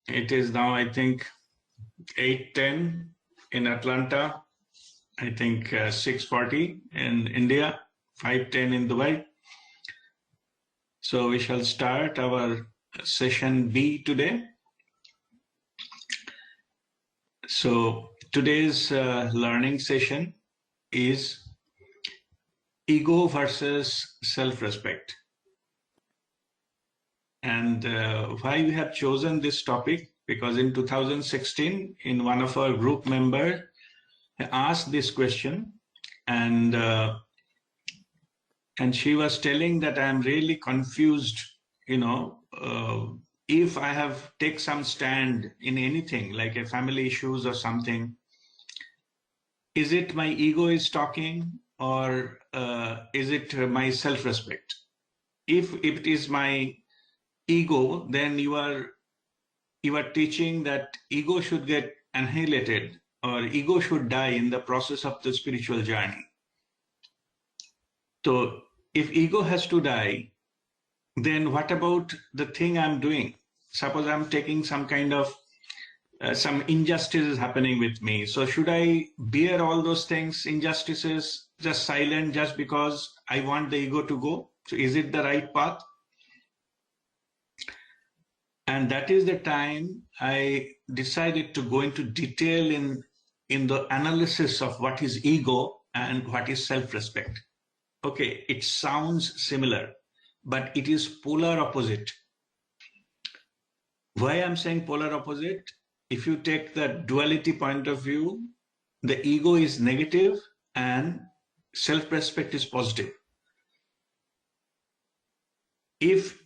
It is now, I think, 8:10 in Atlanta. I think 6:40 in India, 5:10 in Dubai. So we shall start our session B today. So today's learning session is ego versus self-respect. And why we have chosen this topic? Because in 2016, in one of our group members asked this question, and she was telling that I am really confused, if I have take some stand in anything like a family issues or something, is it my ego is talking, or is it my self-respect? If it is my ego, then you are teaching that ego should get annihilated or ego should die in the process of the spiritual journey. So if ego has to die, then what about the thing I'm doing? Suppose I'm taking some kind of some injustices happening with me. So should I bear all those things, injustices, just silent, just because I want the ego to go? So is it the right path? And that is the time I decided to go into detail in the analysis of what is ego and what is self-respect. Okay, it sounds similar, but it is polar opposite. Why I'm saying polar opposite? If you take the duality point of view, the ego is negative and self-respect is positive. If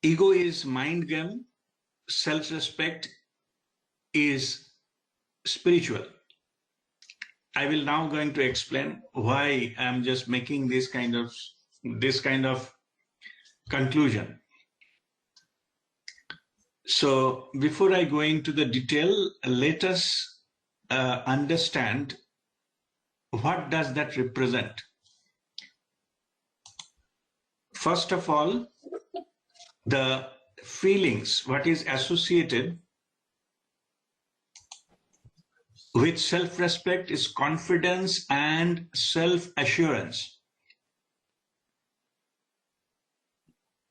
ego is mind game, self-respect is spiritual. I will now going to explain why I'm just making this kind of conclusion. So before I go into the detail, let us understand what does that represent. First of all, the feelings, what is associated with self-respect is confidence and self-assurance.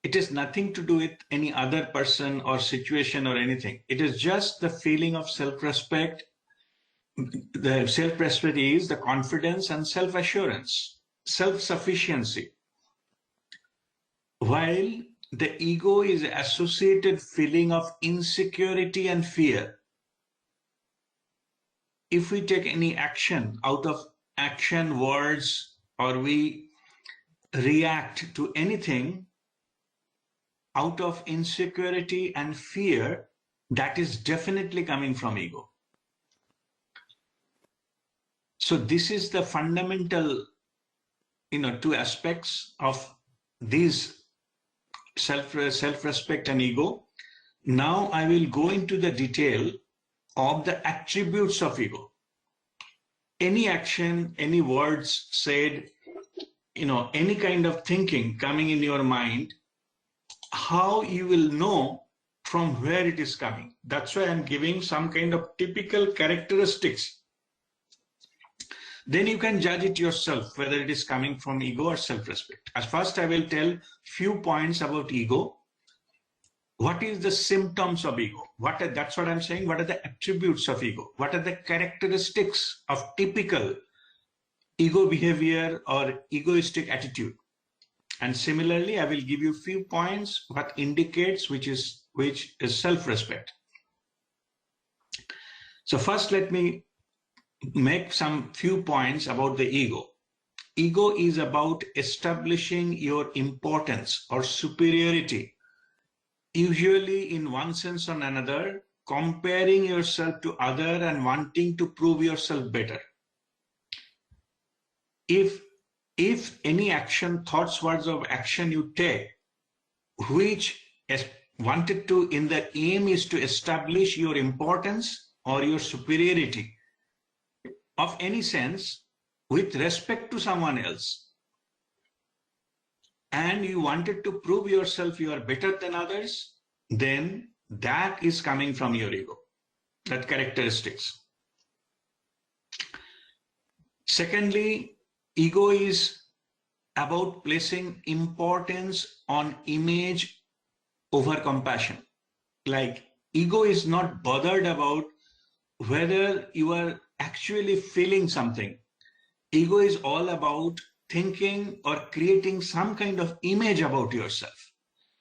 It is nothing to do with any other person or situation or anything. It is just the feeling of self-respect. The self-respect is the confidence and self-assurance, self-sufficiency. While the ego is associated feeling of insecurity and fear. If we take any action out of action, words, or we react to anything out of insecurity and fear, that is definitely coming from ego. So this is the fundamental, two aspects of these self-respect and ego. Now I will go into the detail of the attributes of ego. Any action, any words said, any kind of thinking coming in your mind, how you will know from where it is coming. That's why I'm giving some kind of typical characteristics. Then you can judge it yourself whether it is coming from ego or self-respect. As first, I will tell few points about ego. What is the symptoms of ego? That's what I'm saying. What are the attributes of ego? What are the characteristics of typical ego behavior or egoistic attitude? And similarly, I will give you few points what indicates which is self-respect. So first, let me make some few points about the ego. Ego is about establishing your importance or superiority, usually in one sense or another, comparing yourself to other and wanting to prove yourself better. If any action, thoughts, words of action you take, which is wanted to, in the aim is to establish your importance or your superiority of any sense with respect to someone else, and you wanted to prove yourself you are better than others, then that is coming from your ego, that characteristics. Secondly, ego is about placing importance on image over compassion. Like, ego is not bothered about whether you are actually feeling something. Ego is all about thinking or creating some kind of image about yourself.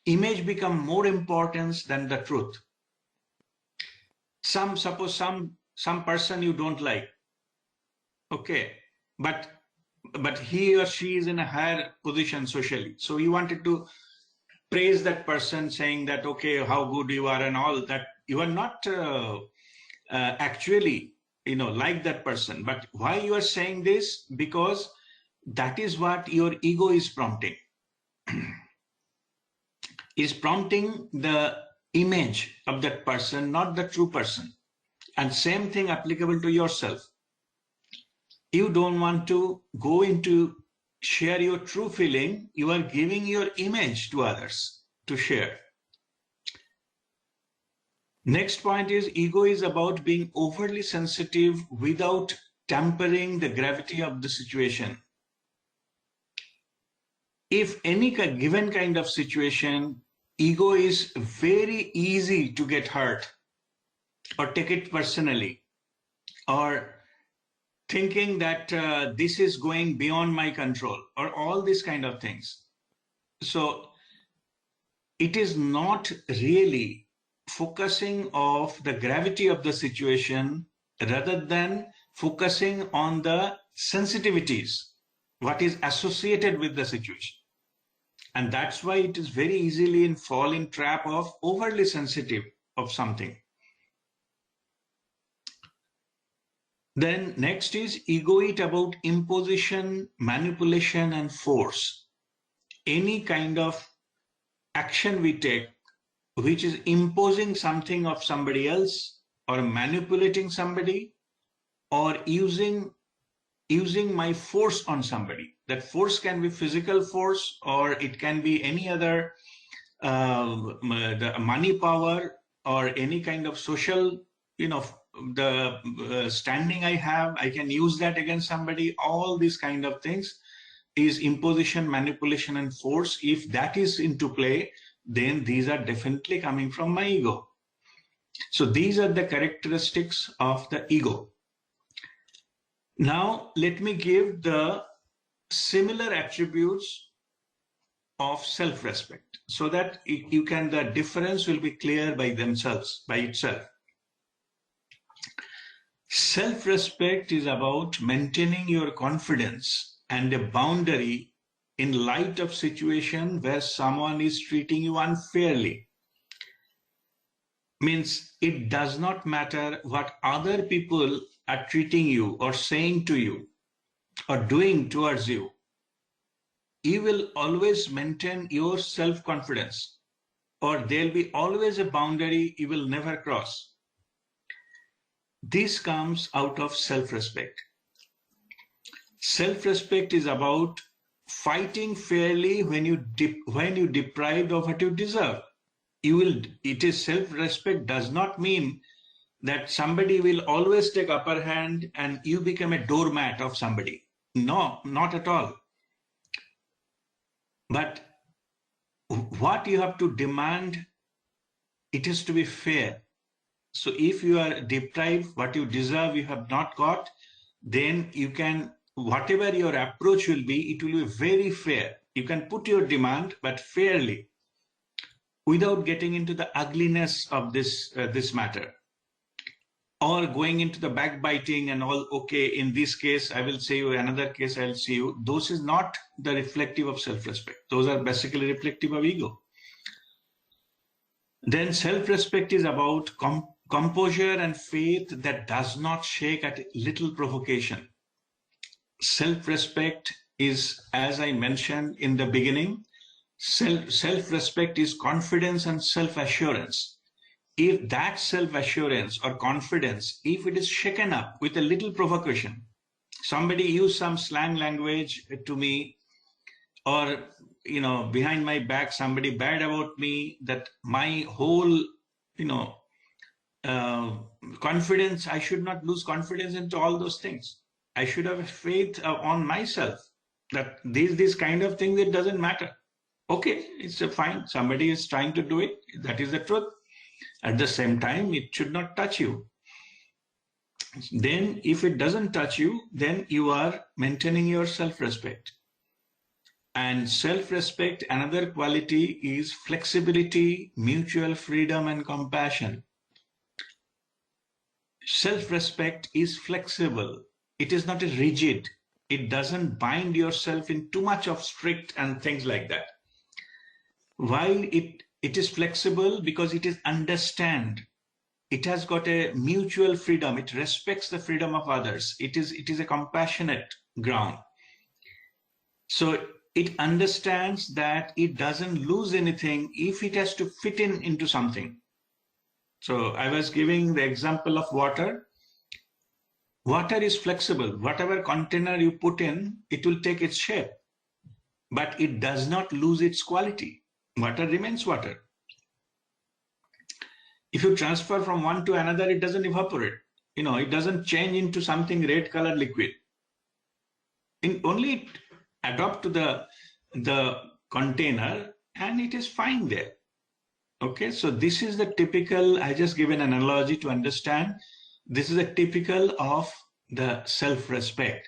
Image become more important than the truth. Suppose some person you don't like, okay, but he or she is in a higher position socially, so you wanted to praise that person, saying that, okay, how good you are and all that. You are not actually, like that person. But why you are saying this? Because that is what your ego is prompting. Is prompting the image of that person, not the true person. And same thing applicable to yourself. You don't want to go into share your true feeling. You are giving your image to others to share. Next point is, ego is about being overly sensitive without tempering the gravity of the situation. If any given kind of situation, ego is very easy to get hurt or take it personally, or thinking that this is going beyond my control, or all these kind of things. So it is not really focusing of the gravity of the situation, rather than focusing on the sensitivities, what is associated with the situation. And that's why it is very easily in falling trap of overly sensitive of something. Then next is ego is about imposition, manipulation, and force. Any kind of action we take which is imposing something of somebody else, or manipulating somebody, or using my force on somebody. That force can be physical force, or it can be any other the money power, or any kind of social, the standing I have, I can use that against somebody. All these kind of things is imposition, manipulation, and force. If that is into play, then these are definitely coming from my ego. So these are the characteristics of the ego. Now let me give the similar attributes of self-respect, so that the difference will be clear by itself. Self-respect is about maintaining your confidence and a boundary in light of situation where someone is treating you unfairly. Means it does not matter what other people are treating you or saying to you or doing towards you. You will always maintain your self-confidence, or there'll be always a boundary you will never cross. This comes out of self-respect. Self-respect is about fighting fairly when you deprived of what you deserve. It is self-respect does not mean that somebody will always take upper hand and you become a doormat of somebody. No, not at all. But what you have to demand, it has to be fair. So if you are deprived what you deserve, you have not got, then you can, whatever your approach will be, it will be very fair. You can put your demand, but fairly, without getting into the ugliness of this matter, or going into the backbiting and all. Okay, in this case I will say you, another case I'll see you. Those is not the reflective of self-respect. Those are basically reflective of ego. Then self-respect is about composure and faith that does not shake at little provocation. Self-respect is, as I mentioned in the beginning, self-respect is confidence and self-assurance. If that self-assurance or confidence, if it is shaken up with a little provocation, somebody used some slang language to me, or behind my back somebody bad about me, that my whole confidence. I should not lose confidence into all those things. I should have faith on myself that these kind of things, it doesn't matter. Okay, it's fine. Somebody is trying to do it. That is the truth. At the same time, it should not touch you. Then if it doesn't touch you, then you are maintaining your self-respect. And self-respect, another quality is flexibility, mutual freedom, and compassion. Self-respect is flexible. It is not rigid. It doesn't bind yourself in too much of strict and things like that. While it is flexible because it is understand. It has got a mutual freedom. It respects the freedom of others. It is a compassionate ground. So it understands that it doesn't lose anything if it has to fit into something. So I was giving the example of water. Water is flexible. Whatever container you put in, it will take its shape, but it does not lose its quality. Water remains water. If you transfer from one to another, it doesn't evaporate. It doesn't change into something red color liquid. Only it adopt to the container and it is fine there. Okay, so this is the typical, I just give an analogy to understand. This is a typical of the self-respect.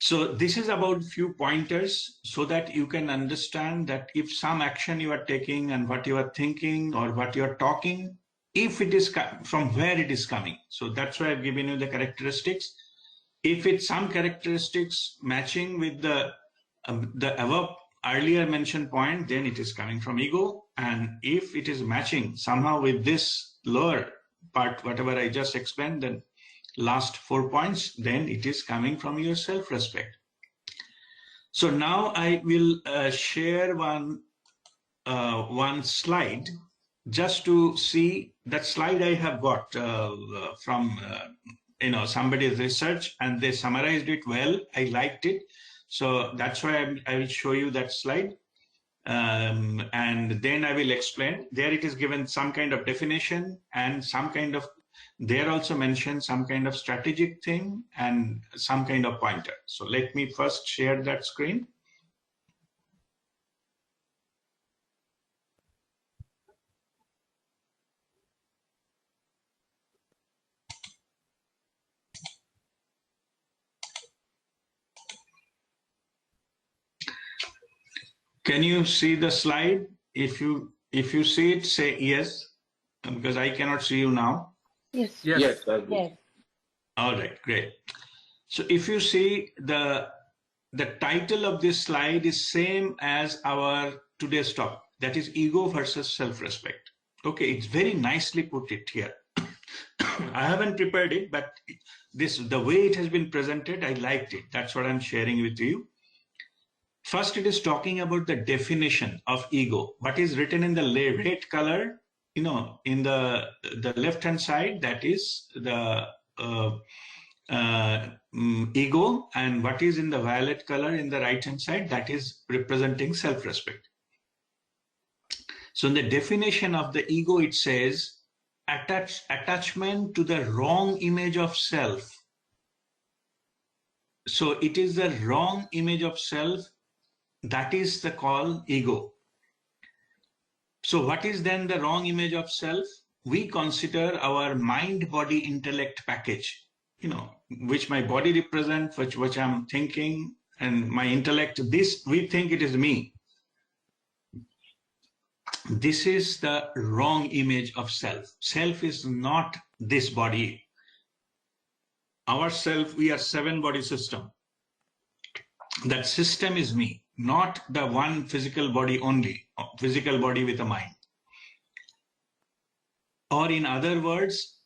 So this is about few pointers so that you can understand that if some action you are taking and what you are thinking or what you are talking, if it is from where it is coming. So that's why I've given you the characteristics. If it's some characteristics matching with the above earlier mentioned point, then it is coming from ego. And if it is matching somehow with this lower part, whatever I just explained, then last 4 points, then it is coming from your self-respect. So now I will share one slide just to see. That slide I have got from somebody's research, and they summarized it well. I liked it, so that's why I will show you that slide, and then I will explain. There it is given some kind of definition and some kind of, there also mentioned some kind of strategic thing and some kind of pointer. So let me first share that screen. Can you see the slide? If you see it, say yes, because I cannot see you now. Yes. Yes. Yes. All right, great. So if you see the title of this slide is same as our today's topic, that is ego versus self-respect. Okay, it's very nicely put it here. I haven't prepared it, but the way it has been presented, I liked it. That's what I'm sharing with you. First, it is talking about the definition of ego. What is written in the red color, in the left-hand side, that is the ego, and what is in the violet color in the right-hand side, that is representing self-respect. So in the definition of the ego, it says attachment to the wrong image of self. So it is the wrong image of self, that is the call ego. So what is then the wrong image of self? We consider our mind, body, intellect package, which my body represents, which I'm thinking, and my intellect, this, we think it is me. This is the wrong image of self. Self is not this body. Our self, we are 7-body system. That system is me, not the one physical body only, physical body with a mind. Or in other words,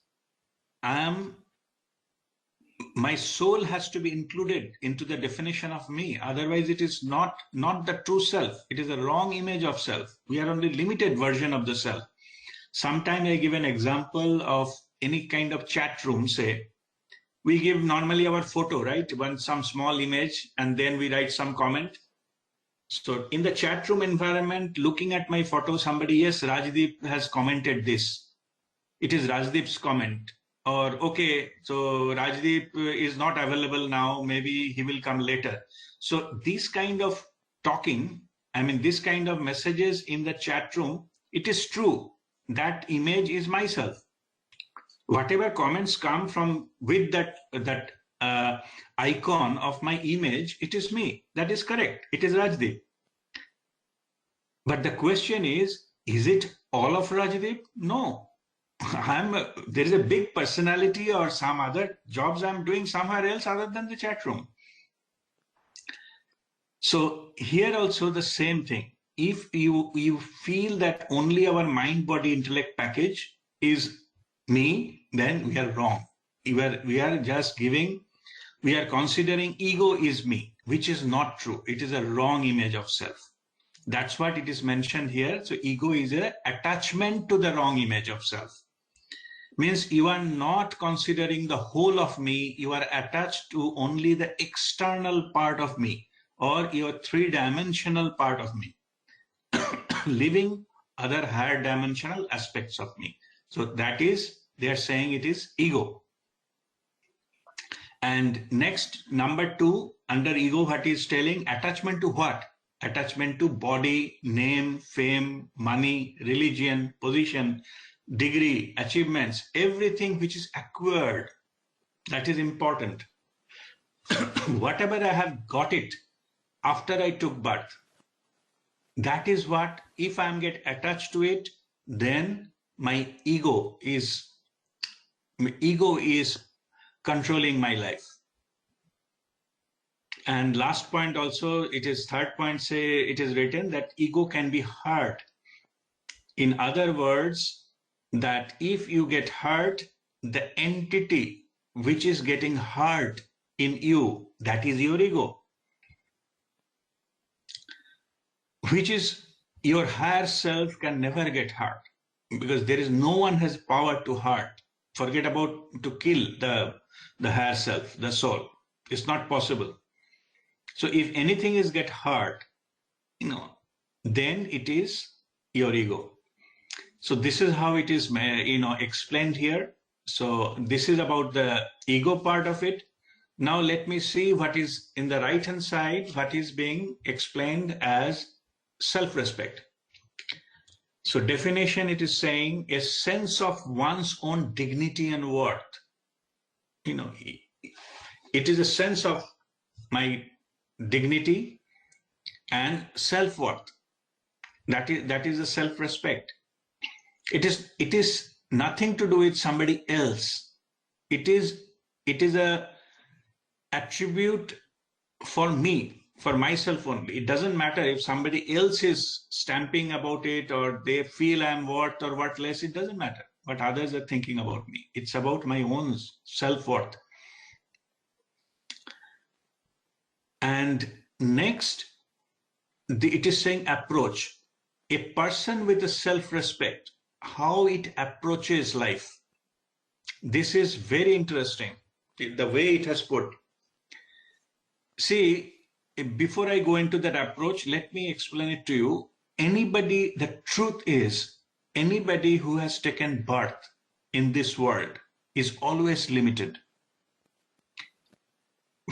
my soul has to be included into the definition of me. Otherwise, it is not the true self. It is a wrong image of self. We are only limited version of the self. Sometime I give an example of any kind of chat room, say, we give normally our photo, right? Some small image, and then we write some comment. So in the chat room environment, looking at my photo, somebody, yes, Rajdeep has commented this. It is Rajdeep's comment. Or, okay, so Rajdeep is not available now. Maybe he will come later. So this kind of talking, I mean, this kind of messages in the chat room, it is true. That image is myself. Whatever comments come from with that icon of my image, it is me. That is correct. It is Rajdeep. But the question is it all of Rajdeep? No. There is a big personality or some other jobs I'm doing somewhere else other than the chat room. So here also the same thing. If you feel that only our mind, body, intellect package is me, then we are wrong. We are just giving, we are considering ego is me, which is not true. It is a wrong image of self. That's what it is mentioned here. So ego is an attachment to the wrong image of self. Means you are not considering the whole of me, you are attached to only the external part of me or your three-dimensional part of me, leaving other higher dimensional aspects of me. So that is, they are saying it is ego. And next, number 2, under ego, what is telling? Attachment to what? Attachment to body, name, fame, money, religion, position, degree, achievements, everything which is acquired. That is important. Whatever I have got it after I took birth, that is what, if I get attached to it, then my ego is controlling my life. And last point also, it is third point, say it is written that ego can be hurt. In other words, that if you get hurt, the entity which is getting hurt in you, that is your ego, which is your higher self can never get hurt, because there is no one has power to hurt. Forget about to kill the higher self, the soul. It's not possible. So if anything is get hurt, then it is your ego. So this is how it is, explained here. So this is about the ego part of it. Now let me see what is in the right hand side, what is being explained as self-respect. So definition, it is saying a sense of one's own dignity and worth. It is a sense of my dignity and self-worth. That is a self-respect. It is nothing to do with somebody else. It is a attribute for me, for myself only. It doesn't matter if somebody else is stamping about it or they feel I'm worth or worthless. It doesn't matter what others are thinking about me. It's about my own self-worth. And next, it is saying approach. A person with a self-respect, how it approaches life. This is very interesting, the way it has put. See, before I go into that approach, let me explain it to you. The truth is, anybody who has taken birth in this world is always limited.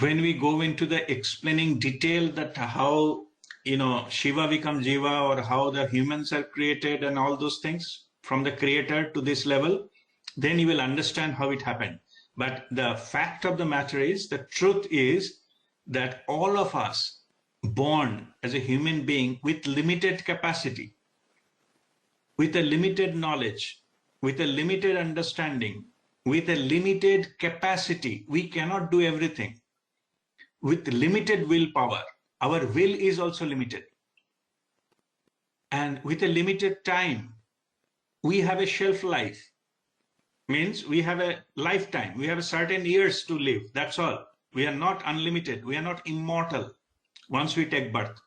When we go into the explaining detail that how, Shiva becomes Jiva, or how the humans are created and all those things from the creator to this level, then you will understand how it happened. But the fact of the matter is, the truth is that all of us born as a human being with limited capacity, with a limited knowledge, with a limited understanding, with a limited capacity, we cannot do everything. With limited willpower, our will is also limited. And with a limited time, we have a shelf life. Means we have a lifetime. We have a certain years to live. That's all. We are not unlimited. We are not immortal once we take birth.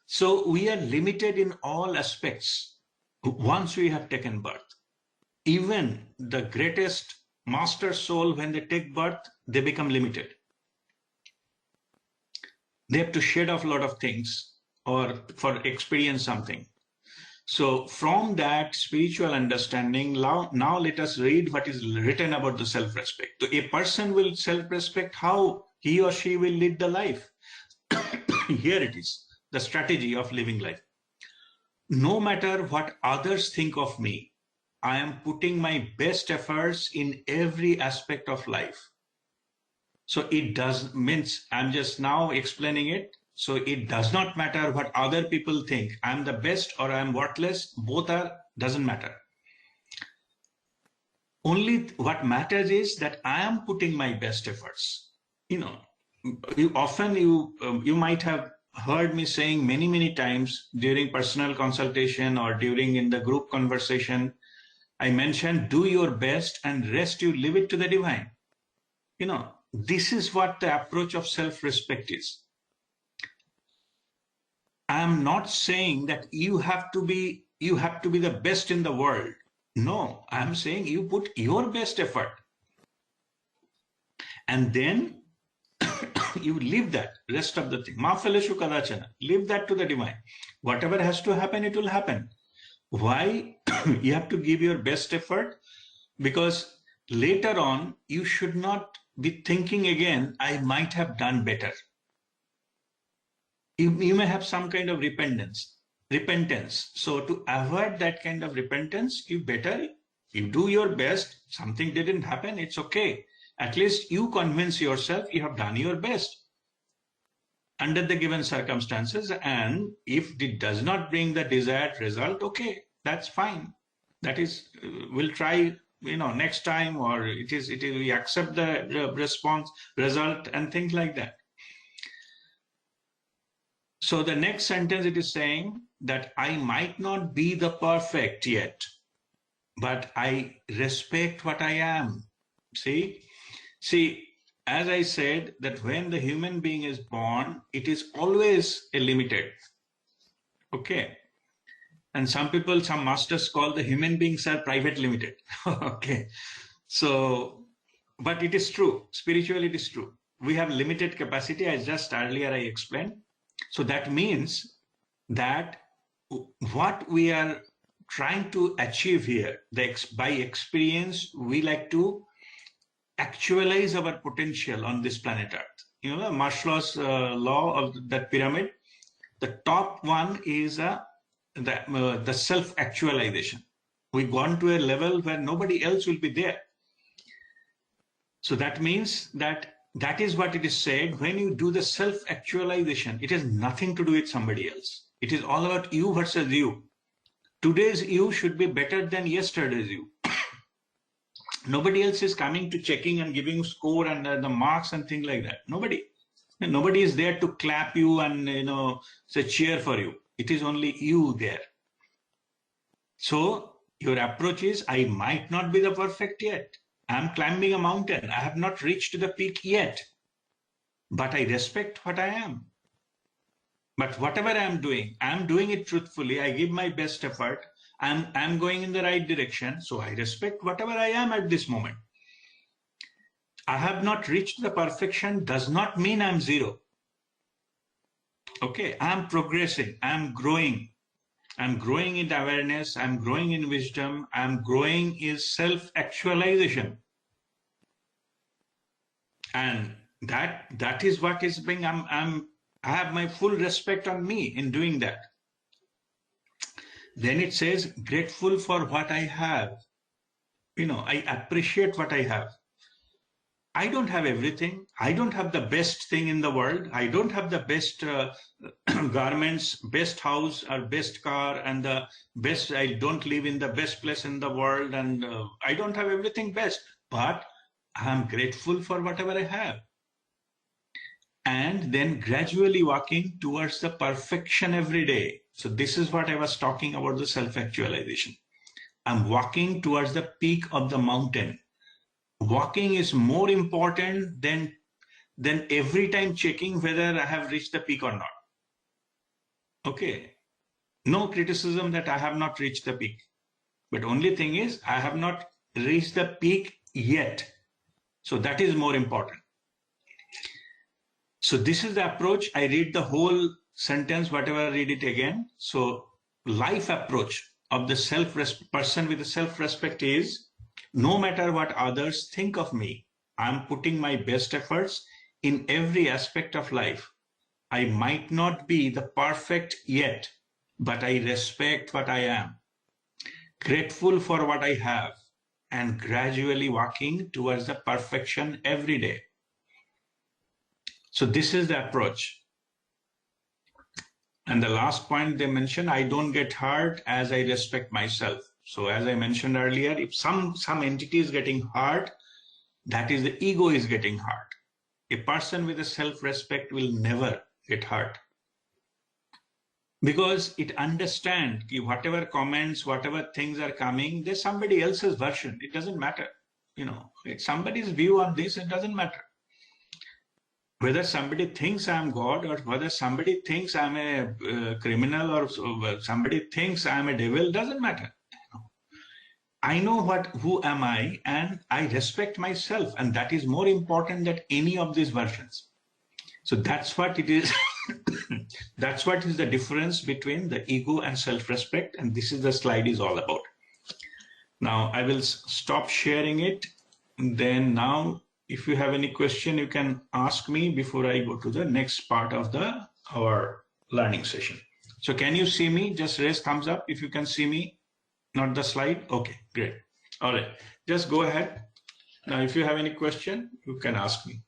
So we are limited in all aspects once we have taken birth. Even the greatest master soul, when they take birth, they become limited. They have to shed off a lot of things. or for experience something. So from that spiritual understanding, now let us read what is written about the self-respect. So a person will self-respect how he or she will lead the life. Here it is, the strategy of living life. No matter what others think of me, I am putting my best efforts in every aspect of life. So it does means I'm just now explaining it. So it does not matter what other people think. I'm the best or I'm worthless. Both doesn't matter. Only what matters is that I am putting my best efforts. You might have heard me saying many times during personal consultation or during in the group conversation, I mentioned do your best and rest you leave it to the divine. This is what the approach of self-respect is. I'm not saying that you have to be the best in the world. No, I'm saying you put your best effort. And then you leave that rest of the thing. Leave that to the divine. Whatever has to happen, it will happen. Why? You have to give your best effort, because later on you should not be thinking again, I might have done better. You may have some kind of repentance. So to avoid that kind of repentance, you do your best. Something didn't happen, it's okay. At least you convince yourself you have done your best under the given circumstances, and if it does not bring the desired result, okay, that's fine. That is, we'll try next time, or we accept the result and things like that. So the next sentence, it is saying that I might not be the perfect yet, but I respect what I am. See, as I said, that when the human being is born, it is always a limited. Okay. And some masters call the human beings are private limited. Okay. So, but it is true. Spiritually, it is true. We have limited capacity, as just earlier I explained. So that means that what we are trying to achieve here, by experience, we like to actualize our potential on this planet Earth. Maslow's law of that pyramid, the top one is the self-actualization. We've gone to a level where nobody else will be there. So that means that is what it is said. When you do the self-actualization, it has nothing to do with somebody else. It is all about you versus you. Today's you should be better than yesterday's you. Nobody else is coming to checking and giving you score and the marks and things like that. Nobody is there to clap you and say cheer for you. It is only you there. So your approach is, I might not be the perfect yet. I'm climbing a mountain. I have not reached the peak yet, but I respect what I am. But whatever I'm doing it truthfully. I give my best effort. I'm going in the right direction. So I respect whatever I am at this moment. I have not reached the perfection does not mean I'm zero. Okay, I'm progressing. I'm growing. I'm growing in awareness. I'm growing in wisdom. I'm growing in self-actualization. And that is what is being, I have my full respect on me in doing that. Then it says, grateful for what I have. I appreciate what I have. I don't have everything. I don't have the best thing in the world. I don't have the best garments, best house or best car and the best. I don't live in the best place in the world, and I don't have everything best, but I'm grateful for whatever I have. And then gradually walking towards the perfection every day. So this is what I was talking about, the self-actualization. I'm walking towards the peak of the mountain. Walking is more important than every time checking whether I have reached the peak or not. Okay. No criticism that I have not reached the peak. But only thing is, I have not reached the peak yet. So that is more important. So this is the approach. I read the whole sentence, whatever, read it again. So life approach of the person with the self-respect is, no matter what others think of me, I'm putting my best efforts in every aspect of life. I might not be the perfect yet, but I respect what I am, grateful for what I have, and gradually walking towards the perfection every day. So this is the approach. And the last point they mentioned, I don't get hurt as I respect myself. So as I mentioned earlier, if some entity is getting hurt, that is the ego is getting hurt. A person with a self-respect will never get hurt, because it understands whatever comments, whatever things are coming, there's somebody else's version. It doesn't matter. It's somebody's view on this. It doesn't matter. Whether somebody thinks I'm God, or whether somebody thinks I'm a criminal, or somebody thinks I'm a devil, doesn't matter. I know who am I, and I respect myself, and that is more important than any of these versions. So that's what it is. That's what is the difference between the ego and self-respect, and this is the slide is all about. Now I will stop sharing it. Then now, if you have any question, you can ask me before I go to the next part of our learning session. So can you see me? Just raise thumbs up if you can see me, not the slide. Okay, great. All right, just go ahead. Now, if you have any question, you can ask me.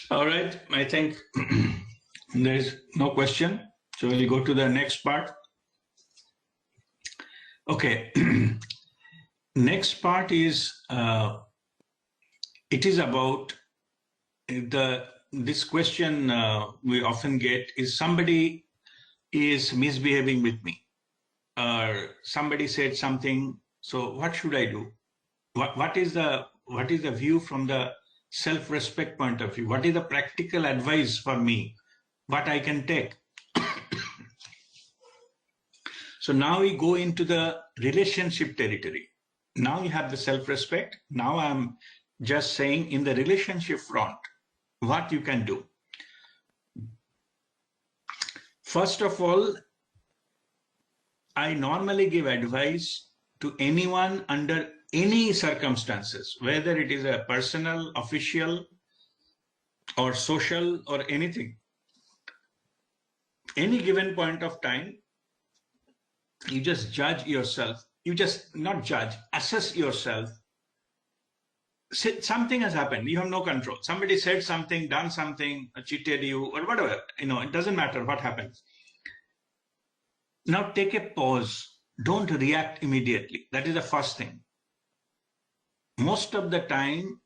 All right, I think there is no question. So we'll go to the next part. Okay, next part is, it is about this question we often get is, somebody is misbehaving with me, or somebody said something, so what should I do? What is the view from the self-respect point of view? What is the practical advice for me? What I can take? So now we go into the relationship territory. Now you have the self-respect. Now I'm just saying, in the relationship front, what you can do. First of all, I normally give advice to anyone under any circumstances, whether it is a personal, official, or social, or anything. Any given point of time, you just judge yourself. You just not judge, assess yourself. Something has happened. You have no control. Somebody said something, done something, cheated you, or whatever. It doesn't matter what happens. Now take a pause. Don't react immediately. That is the first thing. Most of the time,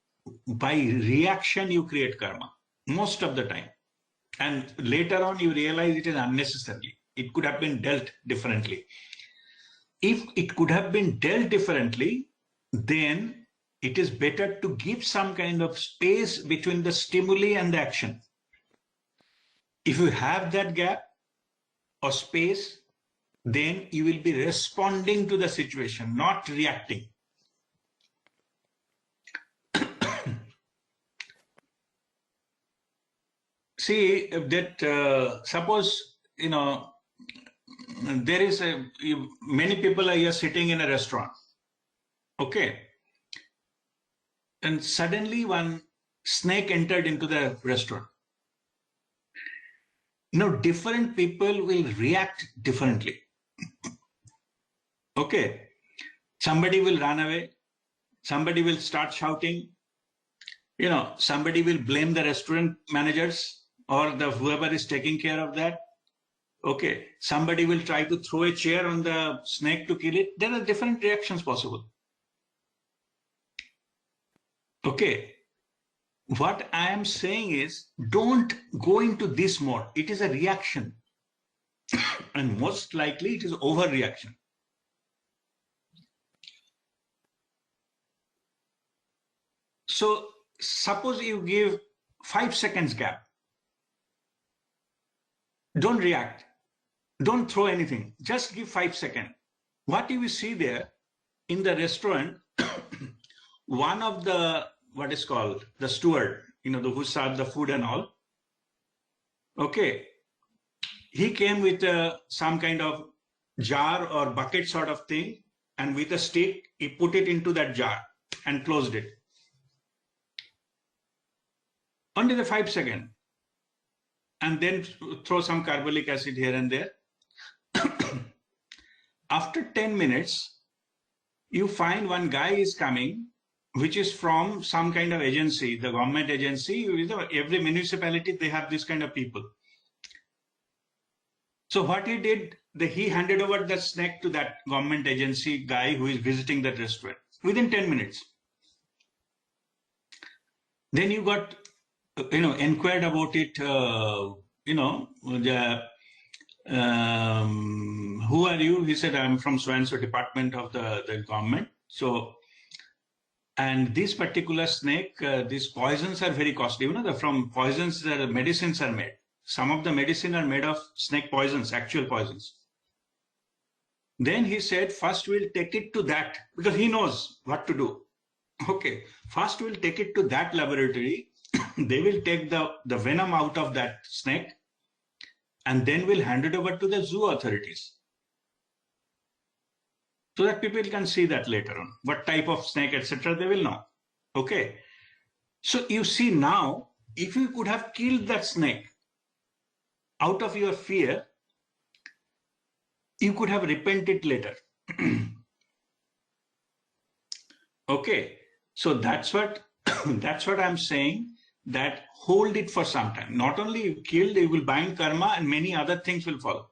by reaction, you create karma. Most of the time. And later on, you realize it is unnecessary. It could have been dealt differently. If it could have been dealt differently, then it is better to give some kind of space between the stimuli and the action. If you have that gap or space, then you will be responding to the situation, not reacting. See that suppose, there is many people are here sitting in a restaurant, okay, and suddenly one snake entered into the restaurant. Different people will react differently. Okay, somebody will run away, somebody will start shouting, somebody will blame the restaurant managers or whoever is taking care of that. Okay, somebody will try to throw a chair on the snake to kill it. There are different reactions possible. Okay, what I am saying is, don't go into this mode. It is a reaction. And most likely it is overreaction. So suppose you give 5 seconds gap. Don't react. Don't throw anything. Just give 5 seconds. What you will see there in the restaurant, one of the, what is called, the steward, who serve the food and all. Okay. He came with some kind of jar or bucket sort of thing, and with a stick, he put it into that jar and closed it. Only the 5 seconds. And then throw some carbolic acid here and there. After 10 minutes, you find one guy is coming, which is from some kind of agency, the government agency. Every municipality, they have this kind of people. So what he did, he handed over the snack to that government agency guy who is visiting that restaurant within 10 minutes. Then you got, inquired about it, who are you? He said, I'm from so-and-so department of the government. So, and this particular snake, these poisons are very costly. From poisons, the medicines are made. Some of the medicine are made of snake poisons, actual poisons. Then he said, first we'll take it to that, because he knows what to do. Okay, first we'll take it to that laboratory. They will take the venom out of that snake, and then we'll hand it over to the zoo authorities, so that people can see that later on, what type of snake, etc. they will know. Okay, so you see now, if you could have killed that snake out of your fear, you could have repented later. Okay, so that's what I'm saying, that hold it for some time. Not only you killed, you will bind karma, and many other things will follow.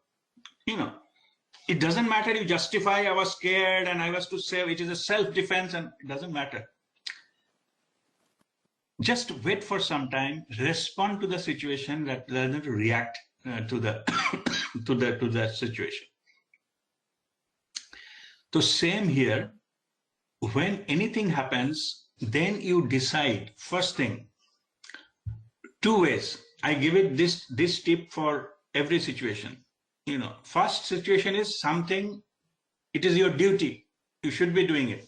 It doesn't matter you justify, I was scared and I was to save. It is a self-defense, and it doesn't matter. Just wait for some time, respond to the situation rather than to react to the to the situation. So same here, when anything happens, then you decide. First thing, 2 ways. I give it this tip for every situation. First situation is something, it is your duty. You should be doing it.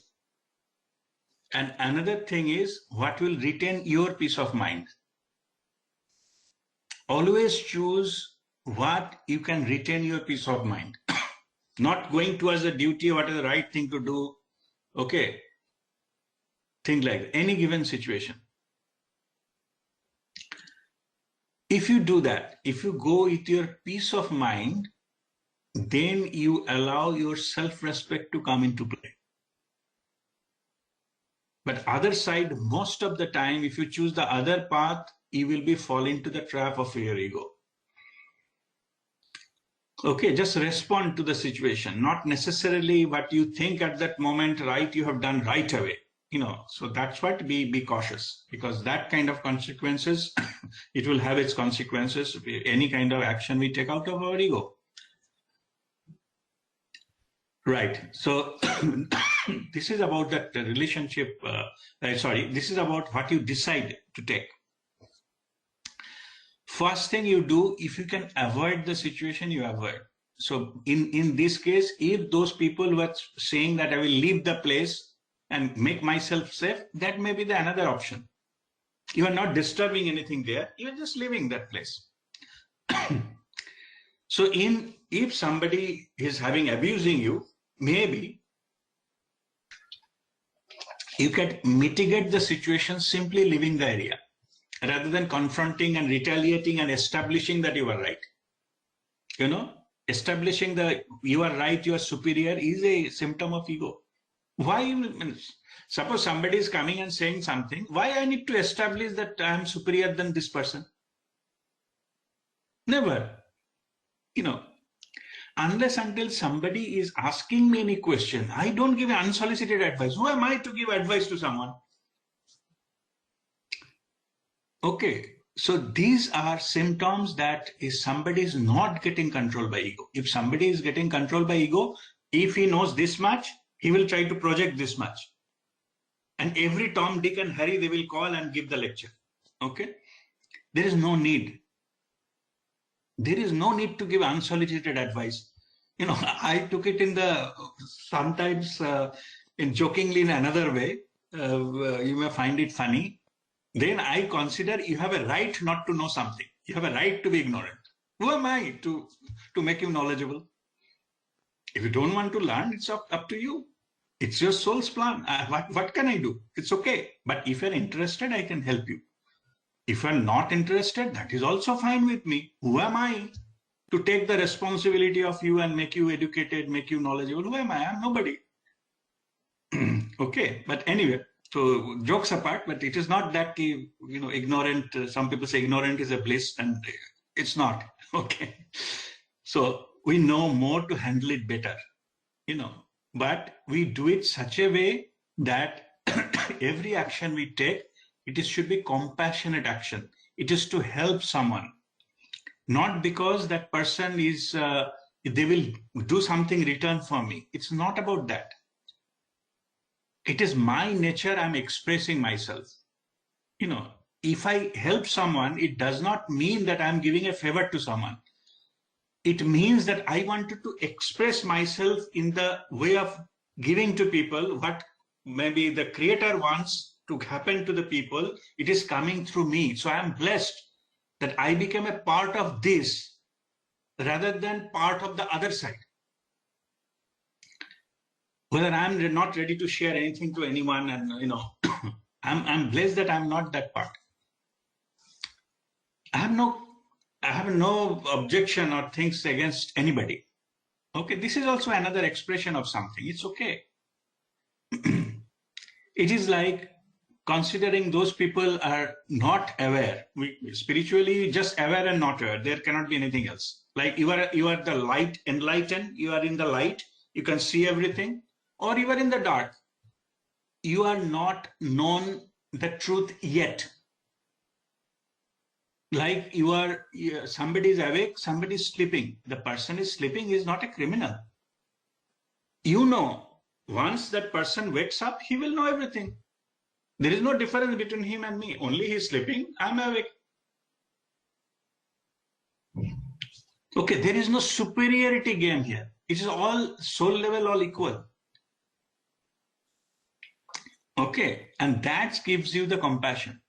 And another thing is what will retain your peace of mind. Always choose what you can retain your peace of mind. Not going towards the duty, what is the right thing to do. Okay. Think like that. Any given situation. If you do that, if you go with your peace of mind, then you allow your self-respect to come into play. But other side, most of the time, if you choose the other path, you will be falling to the trap of your ego. Okay, just respond to the situation, not necessarily what you think at that moment, right, you have done right away. So that's what, be cautious, because that kind of consequences, it will have its consequences, any kind of action we take out of our ego. Right. So this is about that relationship. This is about what you decide to take. First thing you do, if you can avoid the situation, you avoid. So in this case, if those people were saying that I will leave the place and make myself safe, that may be another option. You are not disturbing anything there. You are just leaving that place. So if somebody is abusing you, maybe you can mitigate the situation simply leaving the area, rather than confronting and retaliating and establishing that you are right. Establishing that you are right, you are superior is a symptom of ego. Why? Suppose somebody is coming and saying something, why I need to establish that I am superior than this person? Never. Unless until somebody is asking me any question, I don't give unsolicited advice. Who am I to give advice to someone? Okay. So these are symptoms that is somebody is not getting controlled by ego. If somebody is getting controlled by ego, if he knows this much, he will try to project this much. And every Tom, Dick and Harry, they will call and give the lecture. Okay? There is no need. There is no need to give unsolicited advice. You know, I took it in the, sometimes in jokingly in another way, you may find it funny. Then I consider you have a right not to know something. You have a right to be ignorant. Who am I to make you knowledgeable? If you don't want to learn, it's up to you. It's your soul's plan. What can I do? It's okay. But if you're interested, I can help you. If you're not interested, that is also fine with me. Who am I to take the responsibility of you and make you educated, make you knowledgeable? Who am I? I'm nobody. Okay. But anyway. So jokes apart, but it is not that, you know, ignorant. Some people say ignorant is a bliss, and it's not. Okay. So we know more to handle it better, you know, but we do it such a way that every action we take, should be compassionate action. It is to help someone, not because that person is, they will do something return for me. It's not about that. It is my nature, I'm expressing myself. You know, if I help someone, it does not mean that I'm giving a favor to someone. It means that I wanted to express myself in the way of giving to people what maybe the Creator wants to happen to the people. It is coming through me. So I'm blessed that I became a part of this rather than part of the other side. Whether I'm not ready to share anything to anyone, and you know, I'm blessed that I'm not that part. I have no objection or things against anybody. Okay, this is also another expression of something. It's okay. It is like considering those people are not aware. Spiritually, just aware and not aware. There cannot be anything else. Like you are the light, enlightened. You are in the light. You can see everything. Or you are in the dark. You are not known the truth yet. Like somebody is awake, somebody is sleeping. The person is sleeping is not a criminal. You know, once that person wakes up, he will know everything. There is no difference between him and me. Only he is sleeping, I'm awake. Okay, there is no superiority game here. It is all soul level, all equal. Okay, and that gives you the compassion.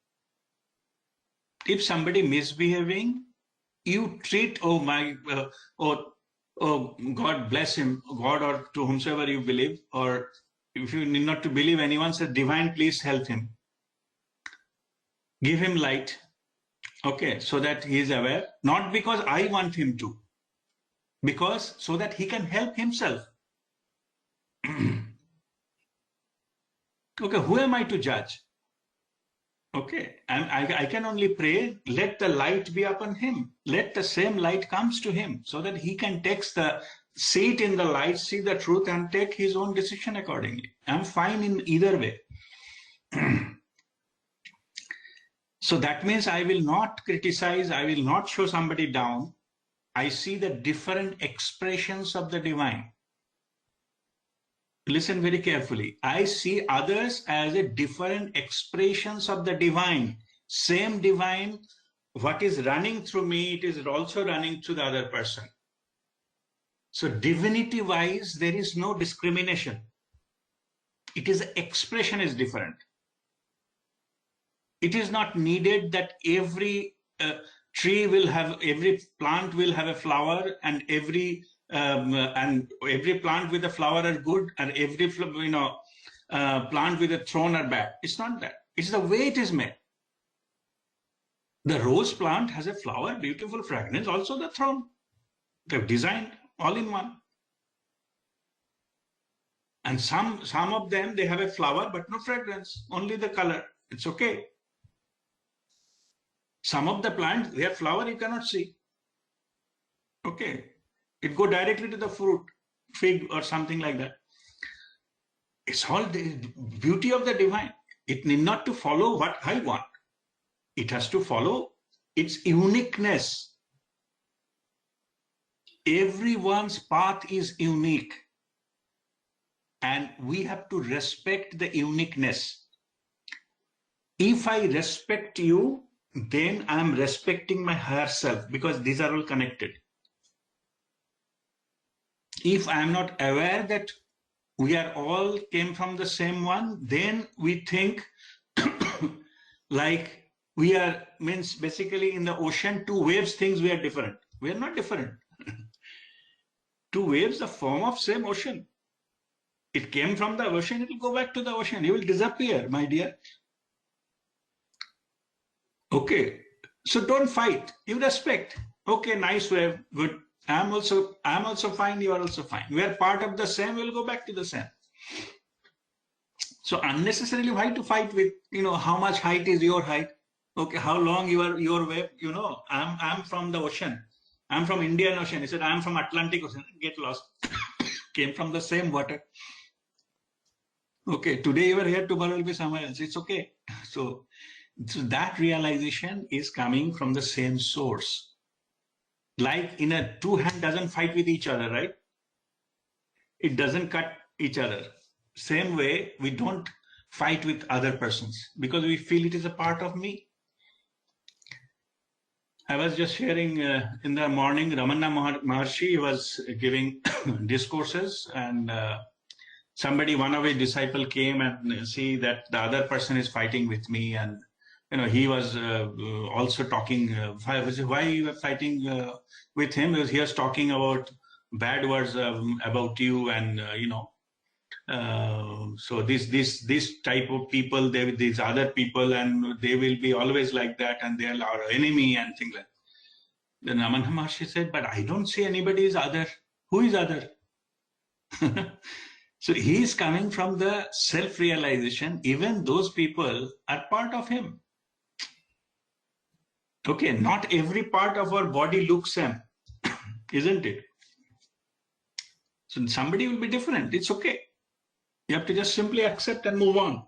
If somebody misbehaving, you treat, oh God bless him, God or to whomsoever you believe, or if you need not to believe anyone, say divine, please help him. Give him light, okay, so that he is aware, not because I want him to, because so that he can help himself. Okay, who am I to judge? Okay, and I can only pray, let the light be upon him. Let the same light comes to him so that he can take the seat in the light, see the truth and take his own decision accordingly. I'm fine in either way. So that means I will not criticize, I will not show somebody down. I see the different expressions of the divine. Listen very carefully. I see others as a different expressions of the divine. Same divine, what is running through me, it is also running through the other person. So divinity-wise, there is no discrimination. It is expression is different. It is not needed that every tree will have, every plant will have a flower, and every plant with a flower are good, and every plant with a thorn are bad. It's not that. It's the way it is made. The rose plant has a flower, beautiful fragrance, also the thorn. They've designed all in one. And some of them, they have a flower but no fragrance, only the color. It's okay. Some of the plants, their flower you cannot see. Okay. It go directly to the fruit, fig or something like that. It's all the beauty of the divine. It need not to follow what I want. It has to follow its uniqueness. Everyone's path is unique, and we have to respect the uniqueness. If I respect you, then I'm respecting my higher self, because these are all connected. If I'm not aware that we are all came from the same one, then we think like we are, means basically in the ocean, two waves thinks we are different. We are not different. Two waves, the form of same ocean. It came from the ocean, it will go back to the ocean. It will disappear, my dear. Okay, so don't fight. You respect. Okay, nice wave, good. I'm also fine. You are also fine. We are part of the same. We'll go back to the same. So unnecessarily, why to fight with, how much height is your height? Okay, how long your wave? I'm from the ocean. I'm from Indian Ocean. He said, I'm from Atlantic Ocean. Get lost. Came from the same water. Okay, today you are here, tomorrow will be somewhere else. It's okay. So that realization is coming from the same source. Like in a two hand doesn't fight with each other, right? It doesn't cut each other. Same way, we don't fight with other persons because we feel it is a part of me. I was just sharing in the morning, Ramana Maharshi was giving discourses, and one of his disciples came and see that the other person is fighting with me, and he was also talking. Why you were fighting with him? Because he was talking about bad words about you, and so this type of people, these other people, and they will be always like that, and they are our enemy and things like that. Then Ramana Maharshi said, but I don't see anybody is other. Who is other? So he is coming from the self-realization. Even those people are part of him. Okay, not every part of our body looks same, isn't it? So somebody will be different. It's okay. You have to just simply accept and move on.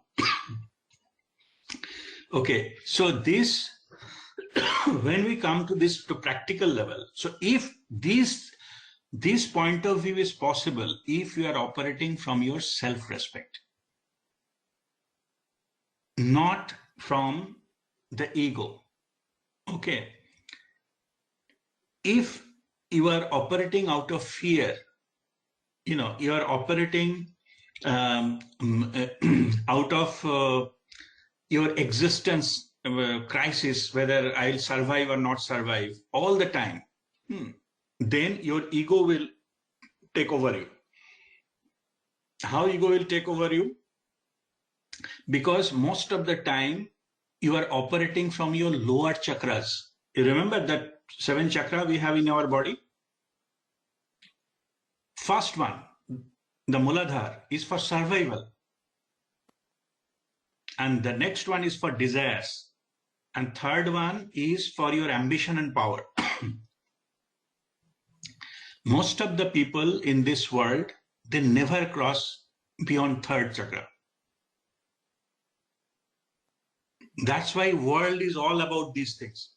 Okay, so this, when we come to this to practical level, so if this point of view is possible, if you are operating from your self-respect, not from the ego. Okay. If you are operating out of fear, you are operating out of your existence crisis, whether I'll survive or not survive all the time, then your ego will take over you. How ego will take over you? Because most of the time you are operating from your lower chakras. You remember that 7 chakra we have in our body? First one, the Muladhara, is for survival. And the next one is for desires. And third one is for your ambition and power. Most of the people in this world, they never cross beyond third chakra. That's why world is all about these things.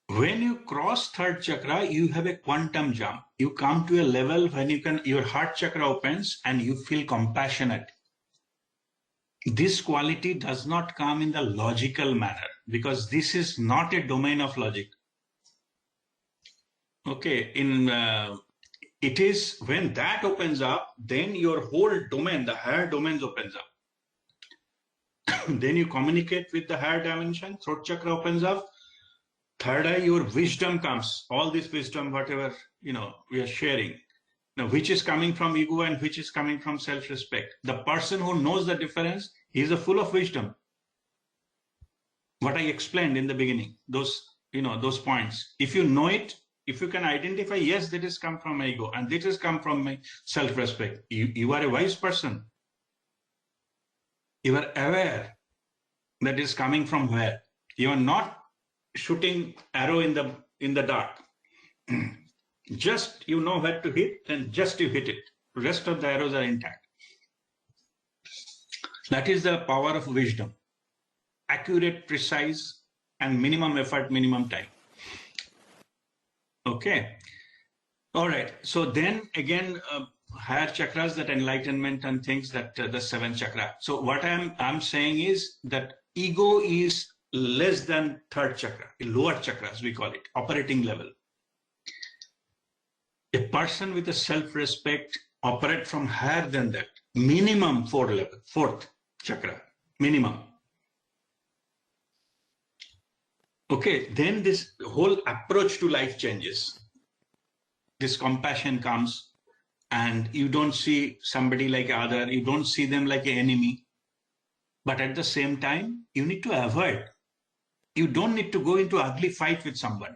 When you cross third chakra, you have a quantum jump. You come to a level when your heart chakra opens and you feel compassionate. This quality does not come in the logical manner because this is not a domain of logic. Okay, it is when that opens up, then your whole domain, the higher domains opens up. Then you communicate with the higher dimension, throat chakra opens up. Third eye, your wisdom comes. All this wisdom, whatever, we are sharing. Now, which is coming from ego and which is coming from self-respect. The person who knows the difference, he is full of wisdom. What I explained in the beginning, those points. If you know it, if you can identify, yes, that has come from my ego and this has come from my self-respect. You are a wise person. You are aware that is coming from where. You are not shooting arrow in the dark. Just you know where to hit, and just you hit it. The rest of the arrows are intact. That is the power of wisdom. Accurate, precise, and minimum effort, minimum time. Okay. All right. So then again, higher chakras, that enlightenment and things, that the seventh chakra. So what I'm saying is that ego is less than third chakra, lower chakras we call it, operating level. A person with a self-respect operate from higher than that, minimum fourth chakra, minimum. Okay, then this whole approach to life changes. This compassion comes, and you don't see somebody like other, you don't see them like an enemy, but at the same time, you need to avoid. You don't need to go into ugly fight with somebody.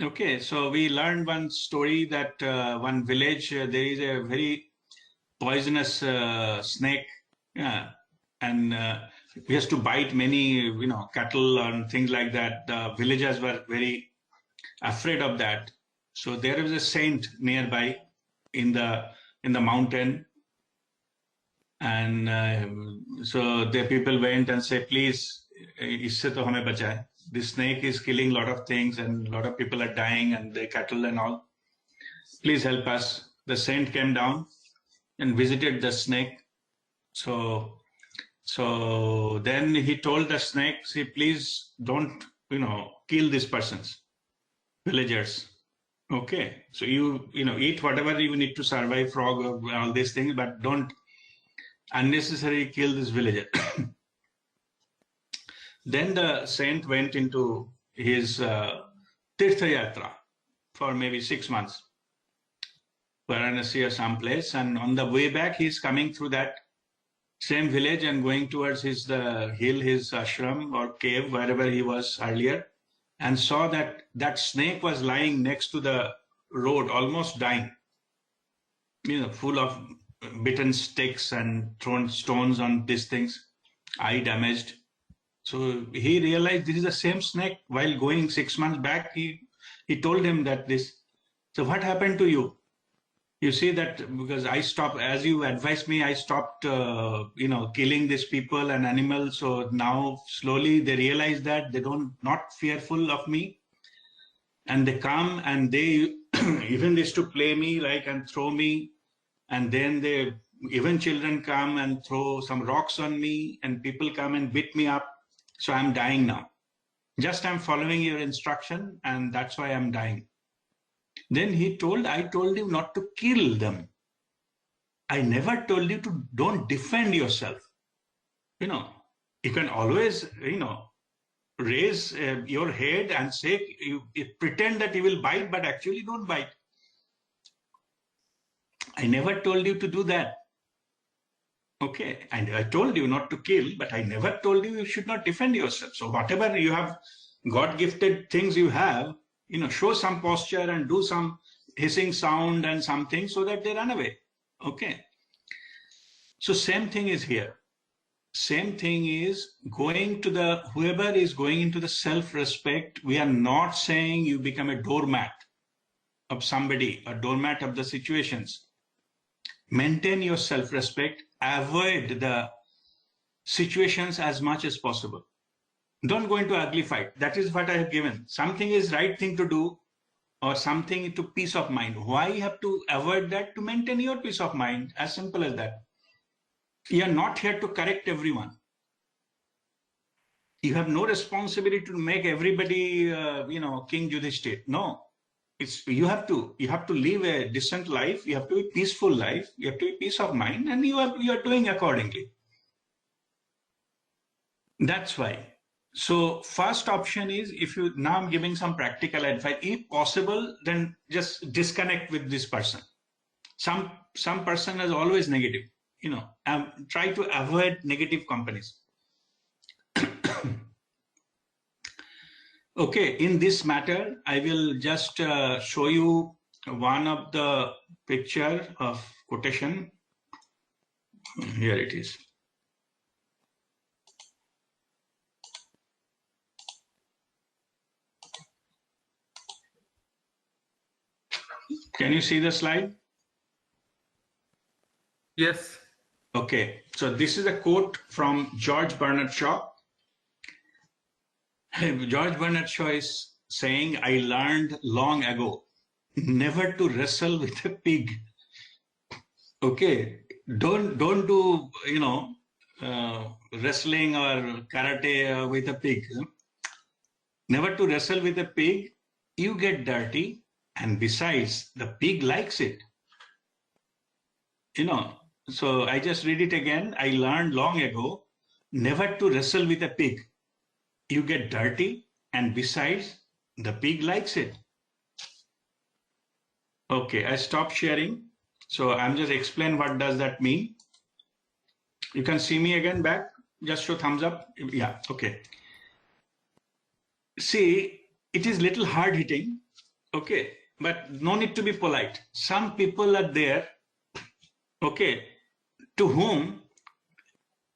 Okay, so we learned one story that one village, there is a very poisonous snake, and he has to bite many, cattle and things like that. The villagers were very afraid of that. So there is a saint nearby in the mountain, and so the people went and said, "Please, isse to hame bachaye. This snake is killing a lot of things, and a lot of people are dying, and the cattle and all. Please help us." The saint came down and visited the snake. So then he told the snake, "See, please don't, kill these persons, villagers. Okay, so you eat whatever you need to survive, frog or all these things, but don't unnecessarily kill this villager." Then the saint went into his Tirtha Yatra for maybe 6 months, Varanasi or someplace, and on the way back he's coming through that same village and going towards the hill, his ashram or cave, wherever he was earlier, and saw that snake was lying next to the road, almost dying, full of bitten sticks and thrown stones on these things, eye damaged. So he realized this is the same snake. While going 6 months back, he told him that this. So what happened to you? You see that because I stopped, as you advised me, I stopped, killing these people and animals. So now slowly they realize that they not fearful of me, and they come and they even used to play me and throw me, and then even children come and throw some rocks on me, and people come and beat me up. So I'm dying now. Just I'm following your instruction, and that's why I'm dying. Then he told, I told you not to kill them. I never told you to don't defend yourself. You can always, raise your head and say, you pretend that you will bite, but actually don't bite. I never told you to do that. Okay, and I told you not to kill, but I never told you should not defend yourself. So whatever you have, God-gifted things you have, show some posture and do some hissing sound and something so that they run away. Okay. So same thing is here. Same thing is whoever is going into the self-respect, we are not saying you become a doormat of somebody, a doormat of the situations. Maintain your self-respect, avoid the situations as much as possible. Don't go into ugly fight. That is what I have given. Something is right thing to do, or something to peace of mind. Why you have to avoid that? To maintain your peace of mind. As simple as that. You are not here to correct everyone. You have no responsibility to make everybody, King Yudhishthir. No. You have to live a decent life. You have to be peaceful life. You have to be peace of mind, and you are doing accordingly. That's why. So first option is, now I'm giving some practical advice. If possible, then just disconnect with this person. Some person is always negative. Try to avoid negative companies. Okay, in this matter, I will just show you one of the picture of quotation. Here it is. Can you see the slide? Yes. Okay, so this is a quote from George Bernard Shaw. George Bernard Shaw is saying, I learned long ago never to wrestle with a pig. Okay, don't do wrestling or karate with a pig. Never to wrestle with a pig. You get dirty, and besides, the pig likes it. So I just read it again. I learned long ago never to wrestle with a pig. You get dirty, and besides, the pig likes it. Okay, I stopped sharing. So I'm just explain what does that mean. You can see me again back. Just show thumbs up. Yeah, okay. See, it is little hard hitting. Okay, but no need to be polite. Some people are there, okay, to whom,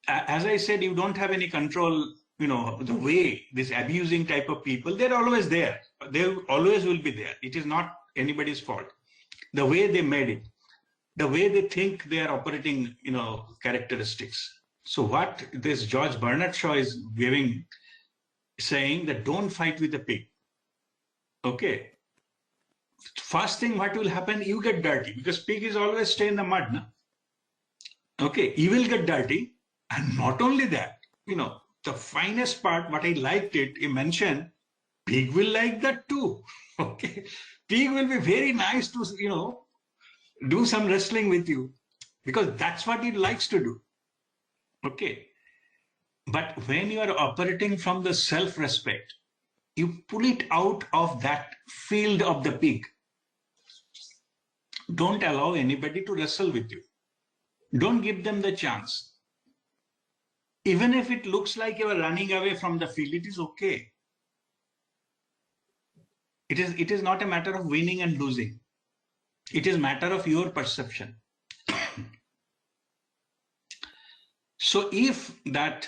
as I said, you don't have any control, the way this abusing type of people, they're always there. They always will be there. It is not anybody's fault. The way they made it, the way they think they are operating, characteristics. So what this George Bernard Shaw is saying that don't fight with the pig. Okay. First thing, what will happen? You get dirty because pig is always stay in the mud. No? Okay. You will get dirty. And not only that, the finest part, what I liked it, he mentioned, pig will like that too. Okay. Pig will be very nice to, do some wrestling with you because that's what it likes to do. Okay. But when you are operating from the self-respect, you pull it out of that field of the pig. Don't allow anybody to wrestle with you. Don't give them the chance. Even if it looks like you are running away from the field, it is okay. It is not a matter of winning and losing. It is a matter of your perception. So if that